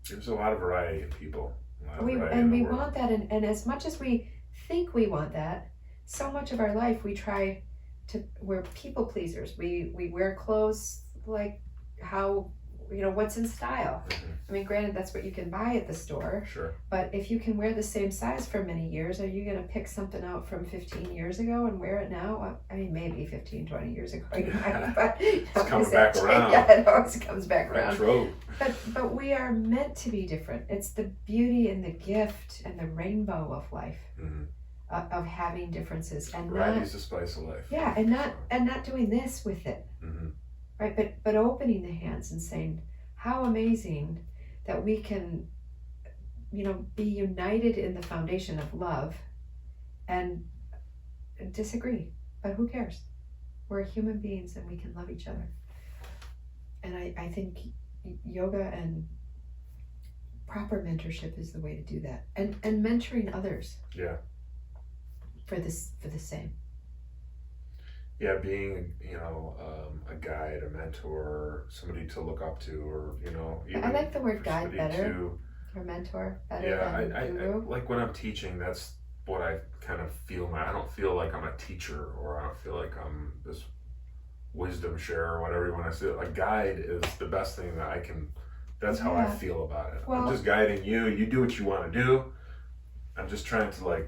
There's a lot of variety in people. We want that, and as much as we think we want that, so much of our life we're people pleasers. We wear clothes like how, what's in style. Mm-hmm. I mean, granted, that's what you can buy at the store. Sure. But if you can wear the same size for many years, are you going to pick something out from 15 years ago and wear it now? I mean, maybe 15, 20 years ago you might, but it's coming back around. Yeah, it always comes back around. Retro. But we are meant to be different. It's the beauty and the gift and the rainbow of life, mm-hmm. Of having differences, and Variety's the spice of life. Yeah, and not doing this with it, mm-hmm. right? But opening the hands and saying, how amazing that we can, be united in the foundation of love, and disagree, but who cares? We're human beings and we can love each other. And I think yoga and proper mentorship is the way to do that, and mentoring others. Yeah. For the same. Yeah, being a guide, a mentor, somebody to look up to, or even I like the word guide better, or mentor better. Yeah, than guru. I like when I'm teaching. That's what I kind of feel. I don't feel like I'm a teacher, or I don't feel like I'm this wisdom share, or whatever you want to say. A guide is the best thing that I can. That's how I feel about it. Well, I'm just guiding you. You do what you want to do. I'm just trying to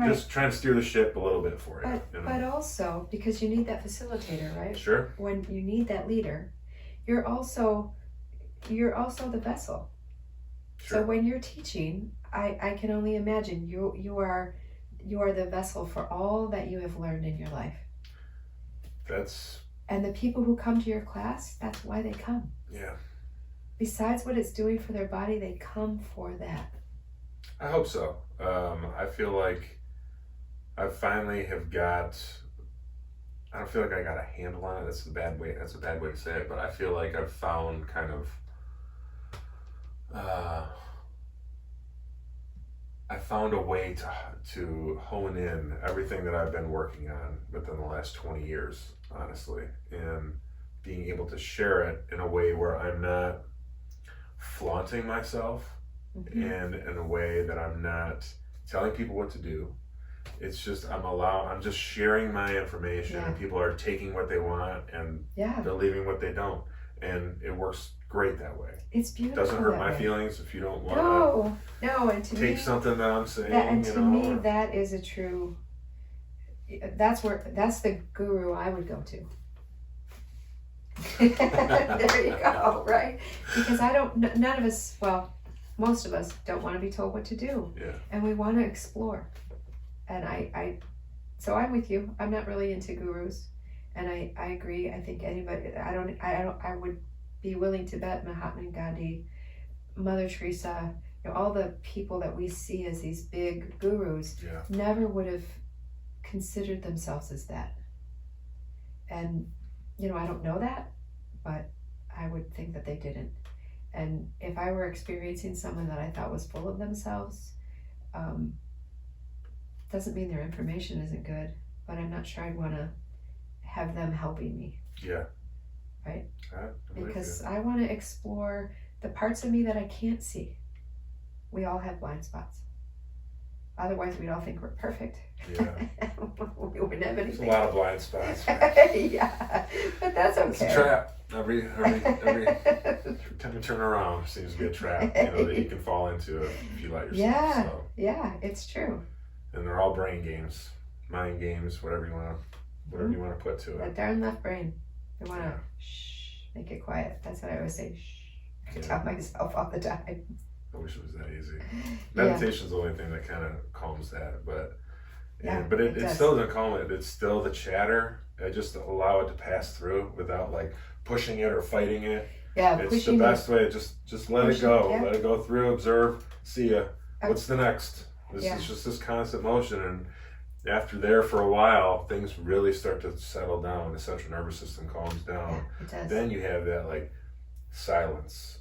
just trying to steer the ship a little bit for you. But also because you need that facilitator, right? Sure. When you need that leader, you're also the vessel. Sure. So when you're teaching, I can only imagine you are the vessel for all that you have learned in your life. And the people who come to your class, that's why they come. Yeah. Besides what it's doing for their body, they come for that. I hope so. I feel like I finally have got. I don't feel like I got a handle on it. That's a bad way to say it. But I feel like I've found kind of. I found a way to hone in everything that I've been working on within the last 20 years, honestly, and being able to share it in a way where I'm not flaunting myself. Mm-hmm. And in a way that I'm not telling people what to do. It's just I'm just sharing my information, and people are taking what they want and they're leaving what they don't, and it works great that way. It's beautiful. Doesn't hurt my feelings if you don't want no, and to take me, something that I'm saying. And to me, that is a true. That's the guru I would go to. There you go, right? Because none of us, well, most of us don't want to be told what to do. Yeah. And we want to explore. And so I'm with you. I'm not really into gurus. And I agree. I think anybody, I would be willing to bet Mahatma Gandhi, Mother Teresa, all the people that we see as these big gurus never would have considered themselves as that. And, I don't know that, but I would think that they didn't. And if I were experiencing someone that I thought was full of themselves, doesn't mean their information isn't good, but I'm not sure I'd want to have them helping me. Yeah. Right? Because I want to explore the parts of me that I can't see. We all have blind spots. Otherwise, we'd all think we're perfect. Yeah. We wouldn't have There's a anything. lot of blind spots. Yeah, but that's okay. It's a trap. Every time you turn around, seems to be a trap, that you can fall into if you let yourself. Yeah, So. yeah, it's true. And they're all brain games, mind games, whatever you want to put to That it. darn left brain. I want to make it quiet. That's what I always say. Shh. I tell myself all the time. I wish it was that easy. Meditation's the only thing that kind of calms that, but it still doesn't calm it. It's still the chatter. I just allow it to pass through without like pushing it or fighting it. Yeah, it's the best way. Just let it go. Let it go through. Observe. See ya. What's the next? This is just this constant motion, and after there for a while, things really start to settle down. The central nervous system calms down. Yeah, it does. Then you have that like silence.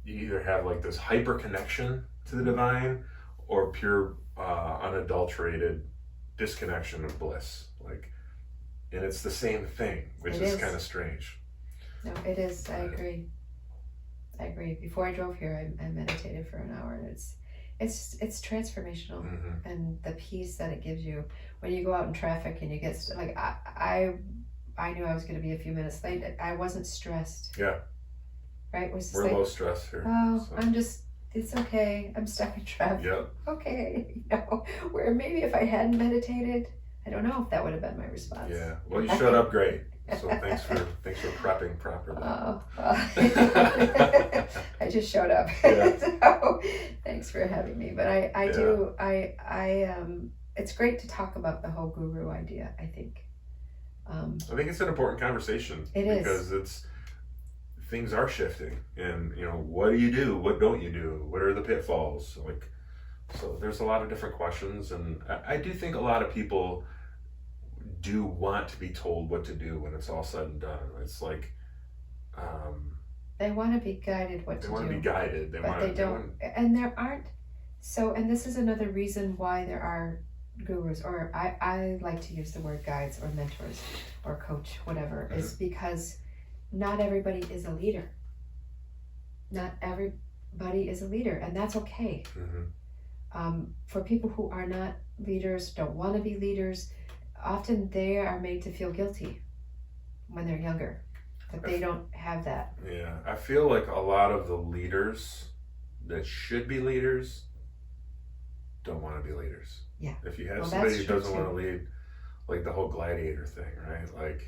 You either have like this hyper connection to the divine, or pure unadulterated disconnection of bliss. And it's the same thing, which is kind of strange. No, it is. I agree. Before I drove here, I meditated for an hour, and it's transformational. Mm-hmm. And the peace that it gives you when you go out in traffic and you get like I knew I was going to be a few minutes late. I wasn't stressed. Yeah. Right. We're low stress here. Oh, so. It's okay. I'm stuck in traffic. Yep. Okay. Where maybe if I hadn't meditated, I don't know if that would have been my response. Yeah. Well, you showed up great. So thanks for prepping properly. Oh, I just showed up. Yeah. So thanks for having me. But it's great to talk about the whole guru idea, I think. I think it's an important conversation. Because things are shifting, and what do you do? What don't you do? What are the pitfalls? So there's a lot of different questions, and I do think a lot of people do want to be told what to do when it's all said and done. It's like they want to be guided what to do. They want to be guided. They don't. And there aren't. And this is another reason why there are gurus, or I like to use the word guides or mentors or coach, whatever, is because not everybody is a leader. Not everybody is a leader, and that's okay. Mm-hmm. For people who are not leaders, don't want to be leaders, often they are made to feel guilty when they're younger, that they don't have that. Yeah, I feel like a lot of the leaders that should be leaders don't want to be leaders. Yeah. If you have somebody who doesn't want to lead, like the whole gladiator thing, right?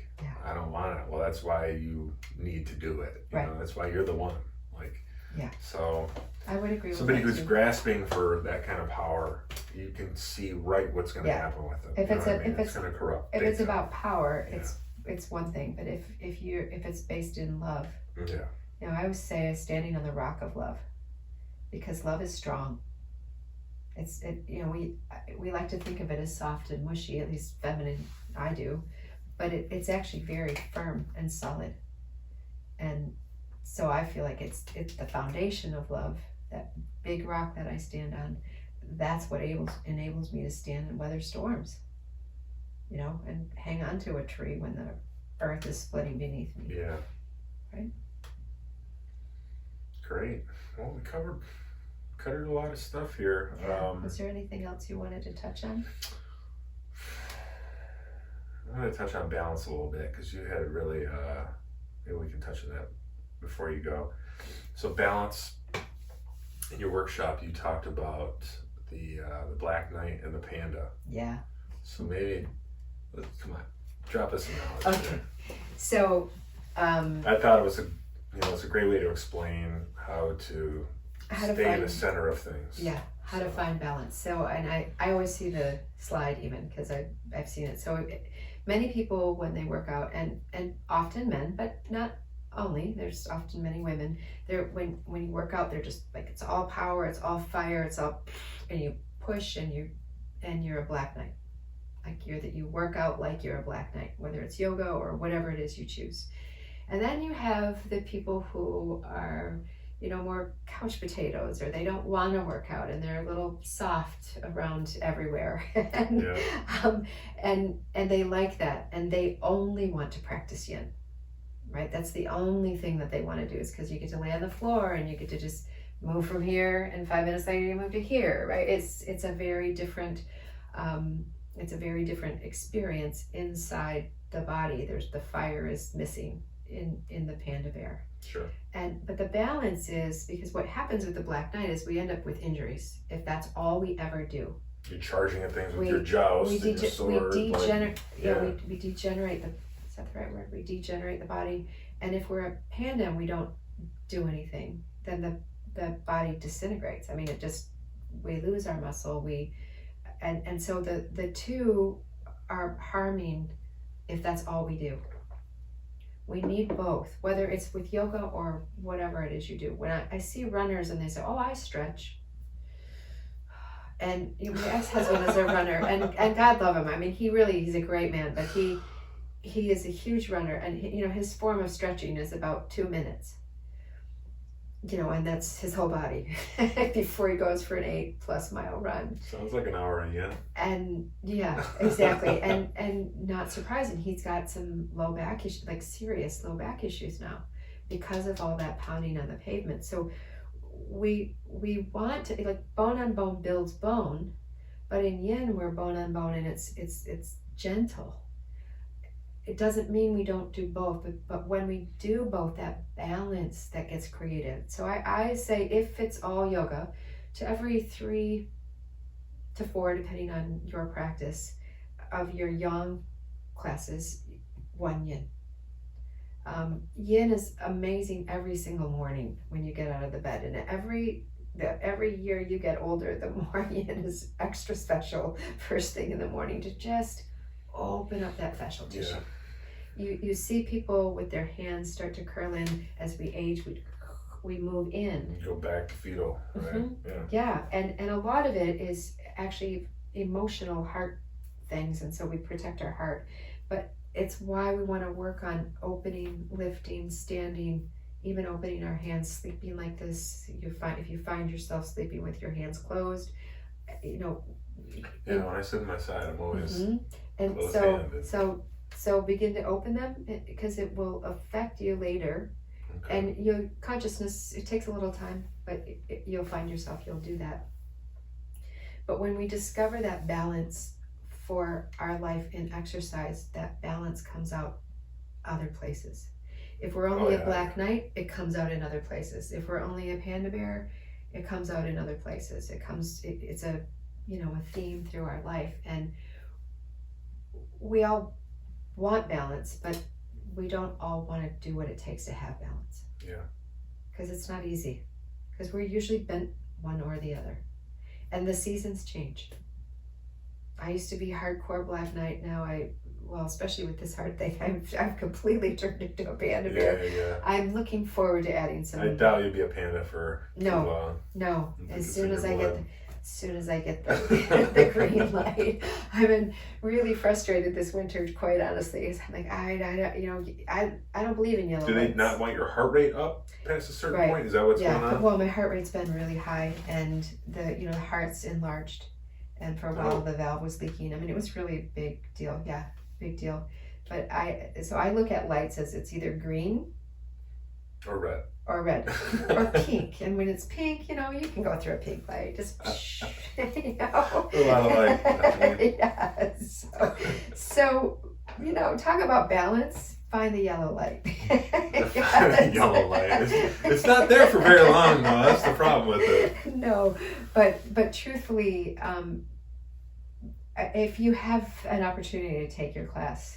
I don't want it. Well, that's why you need to do it. That's why you're the one. So I would agree with somebody that who's too. grasping for that kind of power, you can see right what's going to happen with it. If it's going to corrupt. If it's about power, it's one thing. But if it's based in love, I always say standing on the rock of love, because love is strong. We like to think of it as soft and mushy, at least feminine. I do, but it's actually very firm and solid. And so I feel like it's the foundation of love, that big rock that I stand on. That's what enables me to stand and weather storms, and hang on to a tree when the earth is splitting beneath me. Yeah. Right? Great. Well, we covered a lot of stuff here. Was there anything else you wanted to touch on? I'm going to touch on balance a little bit, because you had really, maybe we can touch on that before you go. So balance, in your workshop, you talked about the Black Knight and the Panda. Yeah. So maybe, come on, drop us a knowledge. Okay. So, I thought it was it's a great way to explain how to stay in the center of things. Yeah, how to find balance. So, and I always see the slide even, because I've seen it. So many people, when they work out, and often men, but not only, there's often many women, when you work out, they're just like, it's all power, it's all fire, it's all, and you push, and you're a Black Knight. You work out like you're a Black Knight, whether it's yoga or whatever it is you choose. And then you have the people who are, more couch potatoes, or they don't want to work out, and they're a little soft around everywhere. And they like that, and they only want to practice yin, right? That's the only thing that they want to do, is because you get to lay on the floor and you get to just move from here, and 5 minutes later you move to here, right? It's a very different experience inside the body. The fire is missing in the panda bear. Sure. But the balance is, because what happens with the Black Knight is we end up with injuries if that's all we ever do. You're charging at things with your joust and your sword. We degenerate the, is that the right word? We degenerate the body. And if we're a panda and we don't do anything, then the body disintegrates. I mean, we lose our muscle. And so the two are harming if that's all we do. We need both, whether it's with yoga or whatever it is you do. When I see runners and they say, oh, I stretch. And my ex-husband is a runner, and God love him. I mean, he's a great man, but he is a huge runner, and his form of stretching is about 2 minutes. And that's his whole body before he goes for an 8+ mile run. Sounds like an hour, yeah. And yeah, exactly. and not surprising, he's got some low back issues, like serious low back issues now, because of all that pounding on the pavement. So we want to, like, bone on bone builds bone, but in yin we're bone on bone, and it's gentle. It doesn't mean we don't do both, but when we do both, that balance that gets created. So I say, if it's all yoga, to every 3 to 4, depending on your practice, of your yang classes, 1 yin. Yin is amazing every single morning when you get out of the bed, and every year you get older, the more yin is extra special first thing in the morning, to just open up that fascial tissue. Yeah. You see people with their hands start to curl in as we age. We move in. You go back to fetal, right? Mm-hmm. Yeah. Yeah, and a lot of it is actually emotional heart things, and so we protect our heart. But it's why we want to work on opening, lifting, standing, even opening our hands, sleeping like this. If you find yourself sleeping with your hands closed, Yeah, when I sit on my side, I'm always and closed-handed. So begin to open them, because it will affect you later. Okay. And your consciousness, it takes a little time, but you'll find yourself, you'll do that. But when we discover that balance for our life in exercise, that balance comes out other places. If we're only a Black Knight, it comes out in other places. If we're only a panda bear, it comes out in other places. It's a theme through our life. And we all want balance, but we don't all want to do what it takes to have balance. Yeah. Because it's not easy. Because we're usually bent one or the other. And the seasons change. I used to be hardcore Black Knight. Now especially with this heart thing, I've completely turned into a panda bear. Yeah. I'm looking forward to adding some. I doubt you'll be a panda for too long. No. As soon as I get the green light. I've been really frustrated this winter, quite honestly. I'm like, I don't believe in yellow Do they lights. not want your heart rate up past a certain point? Is that what's going on? Well, my heart rate's been really high, and the heart's enlarged, and for a while the valve was leaking. I mean, it was really a big deal. Yeah, big deal. But I look at lights as it's either green or red. Or pink. And when it's pink, you can go through a pink light. Just, A lot of light. Yeah. So, talk about balance. Find the yellow light. Yellow light. It's not there for very long, though. That's the problem with it. No, but truthfully, if you have an opportunity to take your class,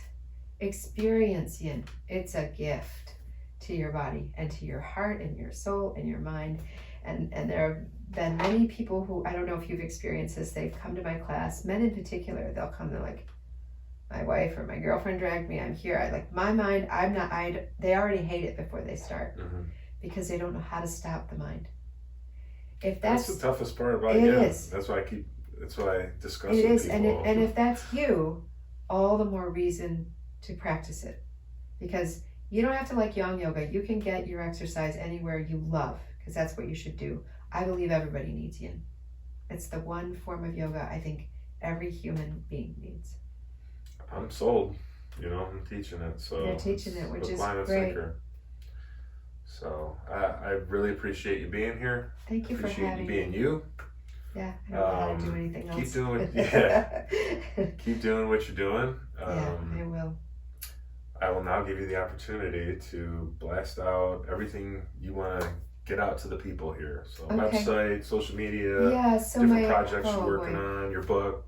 experience yin. It's a gift to your body and to your heart and your soul and your mind. And there have been many people who, I don't know if you've experienced this, they've come to my class, men in particular, they'll come, they're like, my wife or my girlfriend dragged me, I'm here. My mind, they already hate it before they start, because they don't know how to stop the mind. If that's the toughest part about it. That's why I discuss it with people. And if that's you, all the more reason to practice it. Because you don't have to like yang yoga. You can get your exercise anywhere you love, because that's what you should do. I believe everybody needs yin. It's the one form of yoga I think every human being needs. I'm sold. I'm teaching it. So you're teaching it, which is line of great. thinker. So I really appreciate you being here. Thank you for Appreciate you having being me. you. Yeah, I don't know how to do anything else. Keep doing keep doing what you're doing. Yeah, I will. I will now give you the opportunity to blast out everything you want to get out to the people here. So website, social media, Yeah, so different projects you're working boy. on, your book,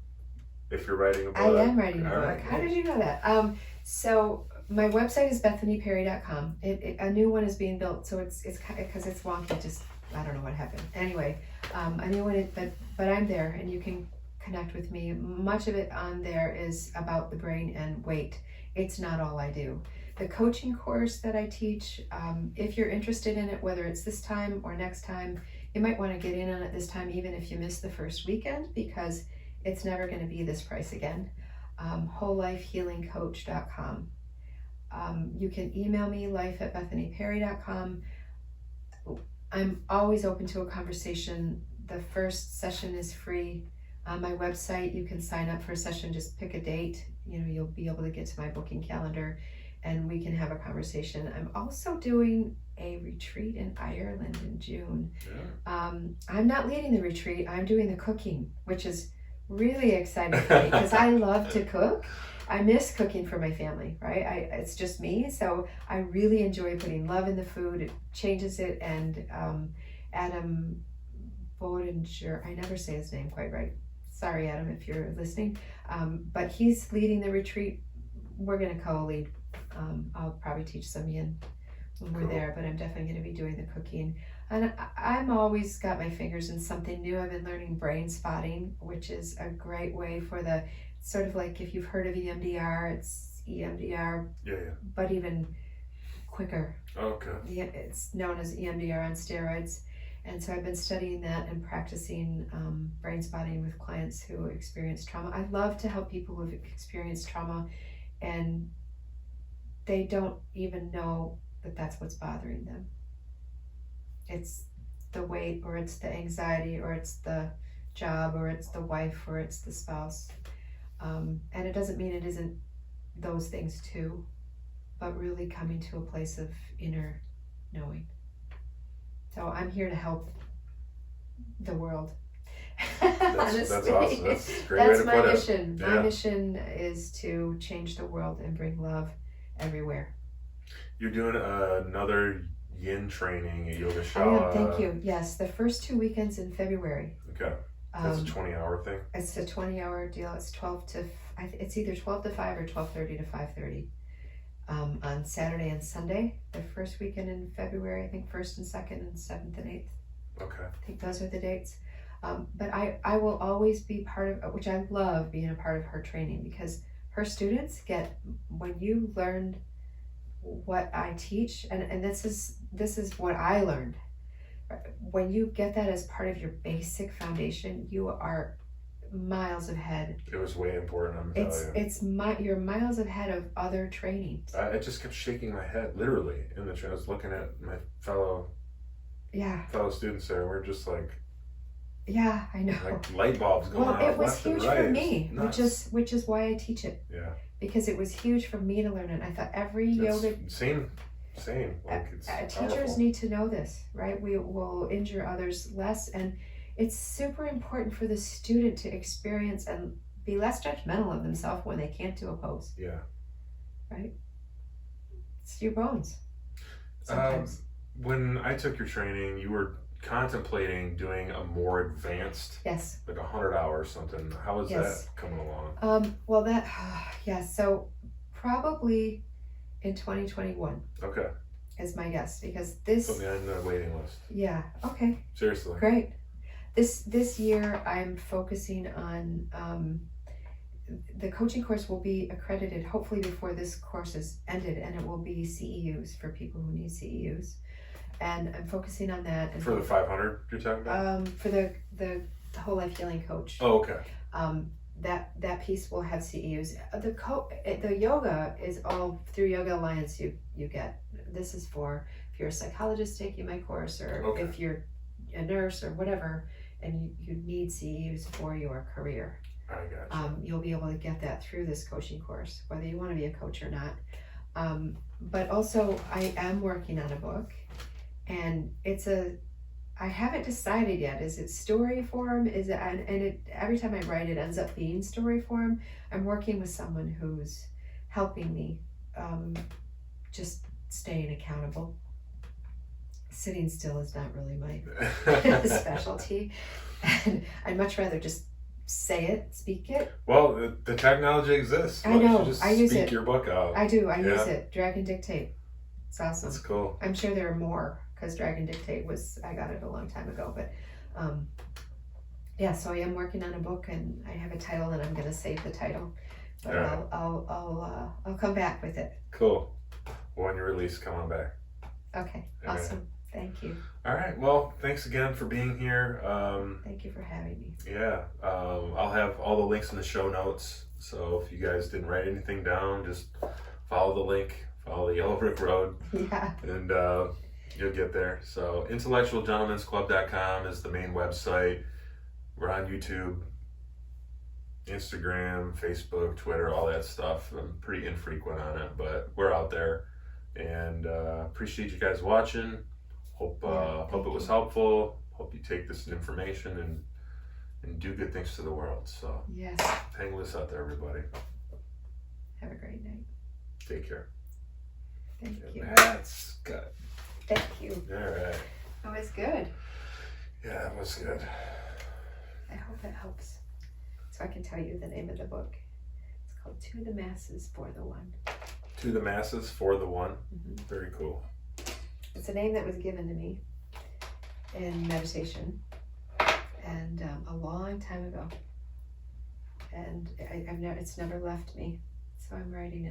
if you're writing a book. I am writing a All book. right, How cool. did you know that? So my website is bethanyperry.com. A new one is being built, so it's because it's wonky. Just I don't know what happened. Anyway, a new one, but I'm there, and you can connect with me. Much of it on there is about the brain and weight. It's not all I do. The coaching course that I teach, if you're interested in it, whether it's this time or next time, you might want to get in on it this time, even if you miss the first weekend, because it's never going to be this price again. WholeLifeHealingCoach.com. You can email me, life@bethanyperry.com. I'm always open to a conversation. The first session is free. On my website, you can sign up for a session, just pick a date. You'll be able to get to my booking calendar and we can have a conversation. I'm also doing a retreat in Ireland in June. Yeah. I'm not leading the retreat, I'm doing the cooking, which is really exciting for me because I love to cook. I miss cooking for my family, right? It's just me, so I really enjoy putting love in the food. It changes it, and Adam Bodinger, I never say his name quite right. Sorry, Adam, if you're listening. But he's leading the retreat. We're going to co-lead. I'll probably teach some yin when we're there, but I'm definitely going to be doing the cooking. And I'm always got my fingers in something new. I've been learning brain spotting, which is a great way for the, sort of like if you've heard of EMDR, it's EMDR, but even quicker. Okay. Yeah, it's known as EMDR on steroids. And so I've been studying that and practicing brain spotting with clients who experience trauma. I love to help people who've experienced trauma and they don't even know that that's what's bothering them. It's the weight, or it's the anxiety, or it's the job, or it's the wife, or it's the spouse. And it doesn't mean it isn't those things too, but really coming to a place of inner knowing. So I'm here to help the world. That's awesome. That's a great way That's to my put it. mission. Yeah. My mission is to change the world and bring love everywhere. You're doing another yin training at Yoga I Shaw. am, thank you. Yes, the first 2 weekends in February. Okay. That's a 20-hour thing? It's a 20-hour deal. It's it's either 12 to 5 or 12:30 to 5:30 on Saturday and Sunday. The first weekend in February, I think 1st and 2nd and 7th and 8th. Okay. I think those are the dates. But I will always be part of, which I love being a part of her training, because her students get, when you learn what I teach, and this is what I learned. When you get that as part of your basic foundation, you are miles ahead. It was way important, I'm telling you. You're miles ahead of other trainings. I just kept shaking my head, literally, in the training. I was looking at my fellow students there, and we're just like, yeah, I know. Like light bulbs going off. Well, it was left and huge right. for me, which is why I teach it. Yeah. Because it was huge for me to learn it. I thought every yoga same. Like it's teachers powerful. need to know this, right? We will injure others less, and it's super important for the student to experience and be less judgmental of themselves when they can't do a pose. Yeah. Right? It's your bones. Sometimes. When I took your training, you were contemplating doing a more advanced, yes, like 100 hours or something. How is that coming along? Well, that so probably in 2021. Okay. Is my guess, because this. Put me on the waiting list. Yeah. Okay. Seriously. Great. This year I'm focusing on the coaching course will be accredited hopefully before this course is ended, and it will be CEUs for people who need CEUs. And I'm focusing on that. And for the 500 you're talking about? For the Whole Life Healing Coach. Oh, okay. That piece will have CEUs. The yoga is all through Yoga Alliance. You get, this is for if you're a psychologist taking my course, or if you're a nurse or whatever, and you need CEUs for your career. I got you. You'll be able to get that through this coaching course, whether you want to be a coach or not. But also, I am working on a book. And I haven't decided yet. Is it story form? Is it, and every time I write, it ends up being story form. I'm working with someone who's helping me, just staying accountable. Sitting still is not really my specialty. And I'd much rather just say it, speak it. Well, the technology exists. I know. Just I use speak it. your book out. I do. I use it. Drag and dictate. It's awesome. That's cool. I'm sure there are more, because Drag and Dictate I got it a long time ago. But yeah, so I am working on a book, and I have a title, and I'm going to save the title. But Yeah. I'll come back with it. Cool. When you release, come on back. Okay. All Awesome. right. Thank you. All right. Well, thanks again for being here. Thank you for having me. Yeah. I'll have all the links in the show notes. So if you guys didn't write anything down, just follow the link, follow the Yellow Brick Road, Yeah. and you'll get there. So intellectualgentlemen'sclub.com is the main website. We're on YouTube, Instagram, Facebook, Twitter, all that stuff. I'm pretty infrequent on it, but we're out there. And appreciate you guys watching. Hope it was helpful. Hope you take this information and do good things to the world. So Yes. hang loose out there, everybody. Have a great night. Take care. Thank you. That's good. Thank you. All right. That was good. Yeah, that was good. I hope it helps. So I can tell you the name of the book. It's called To the Masses for the One. To the Masses for the One. Mm-hmm. Very cool. It's a name that was given to me in meditation, and a long time ago. And it's never left me. So I'm writing it.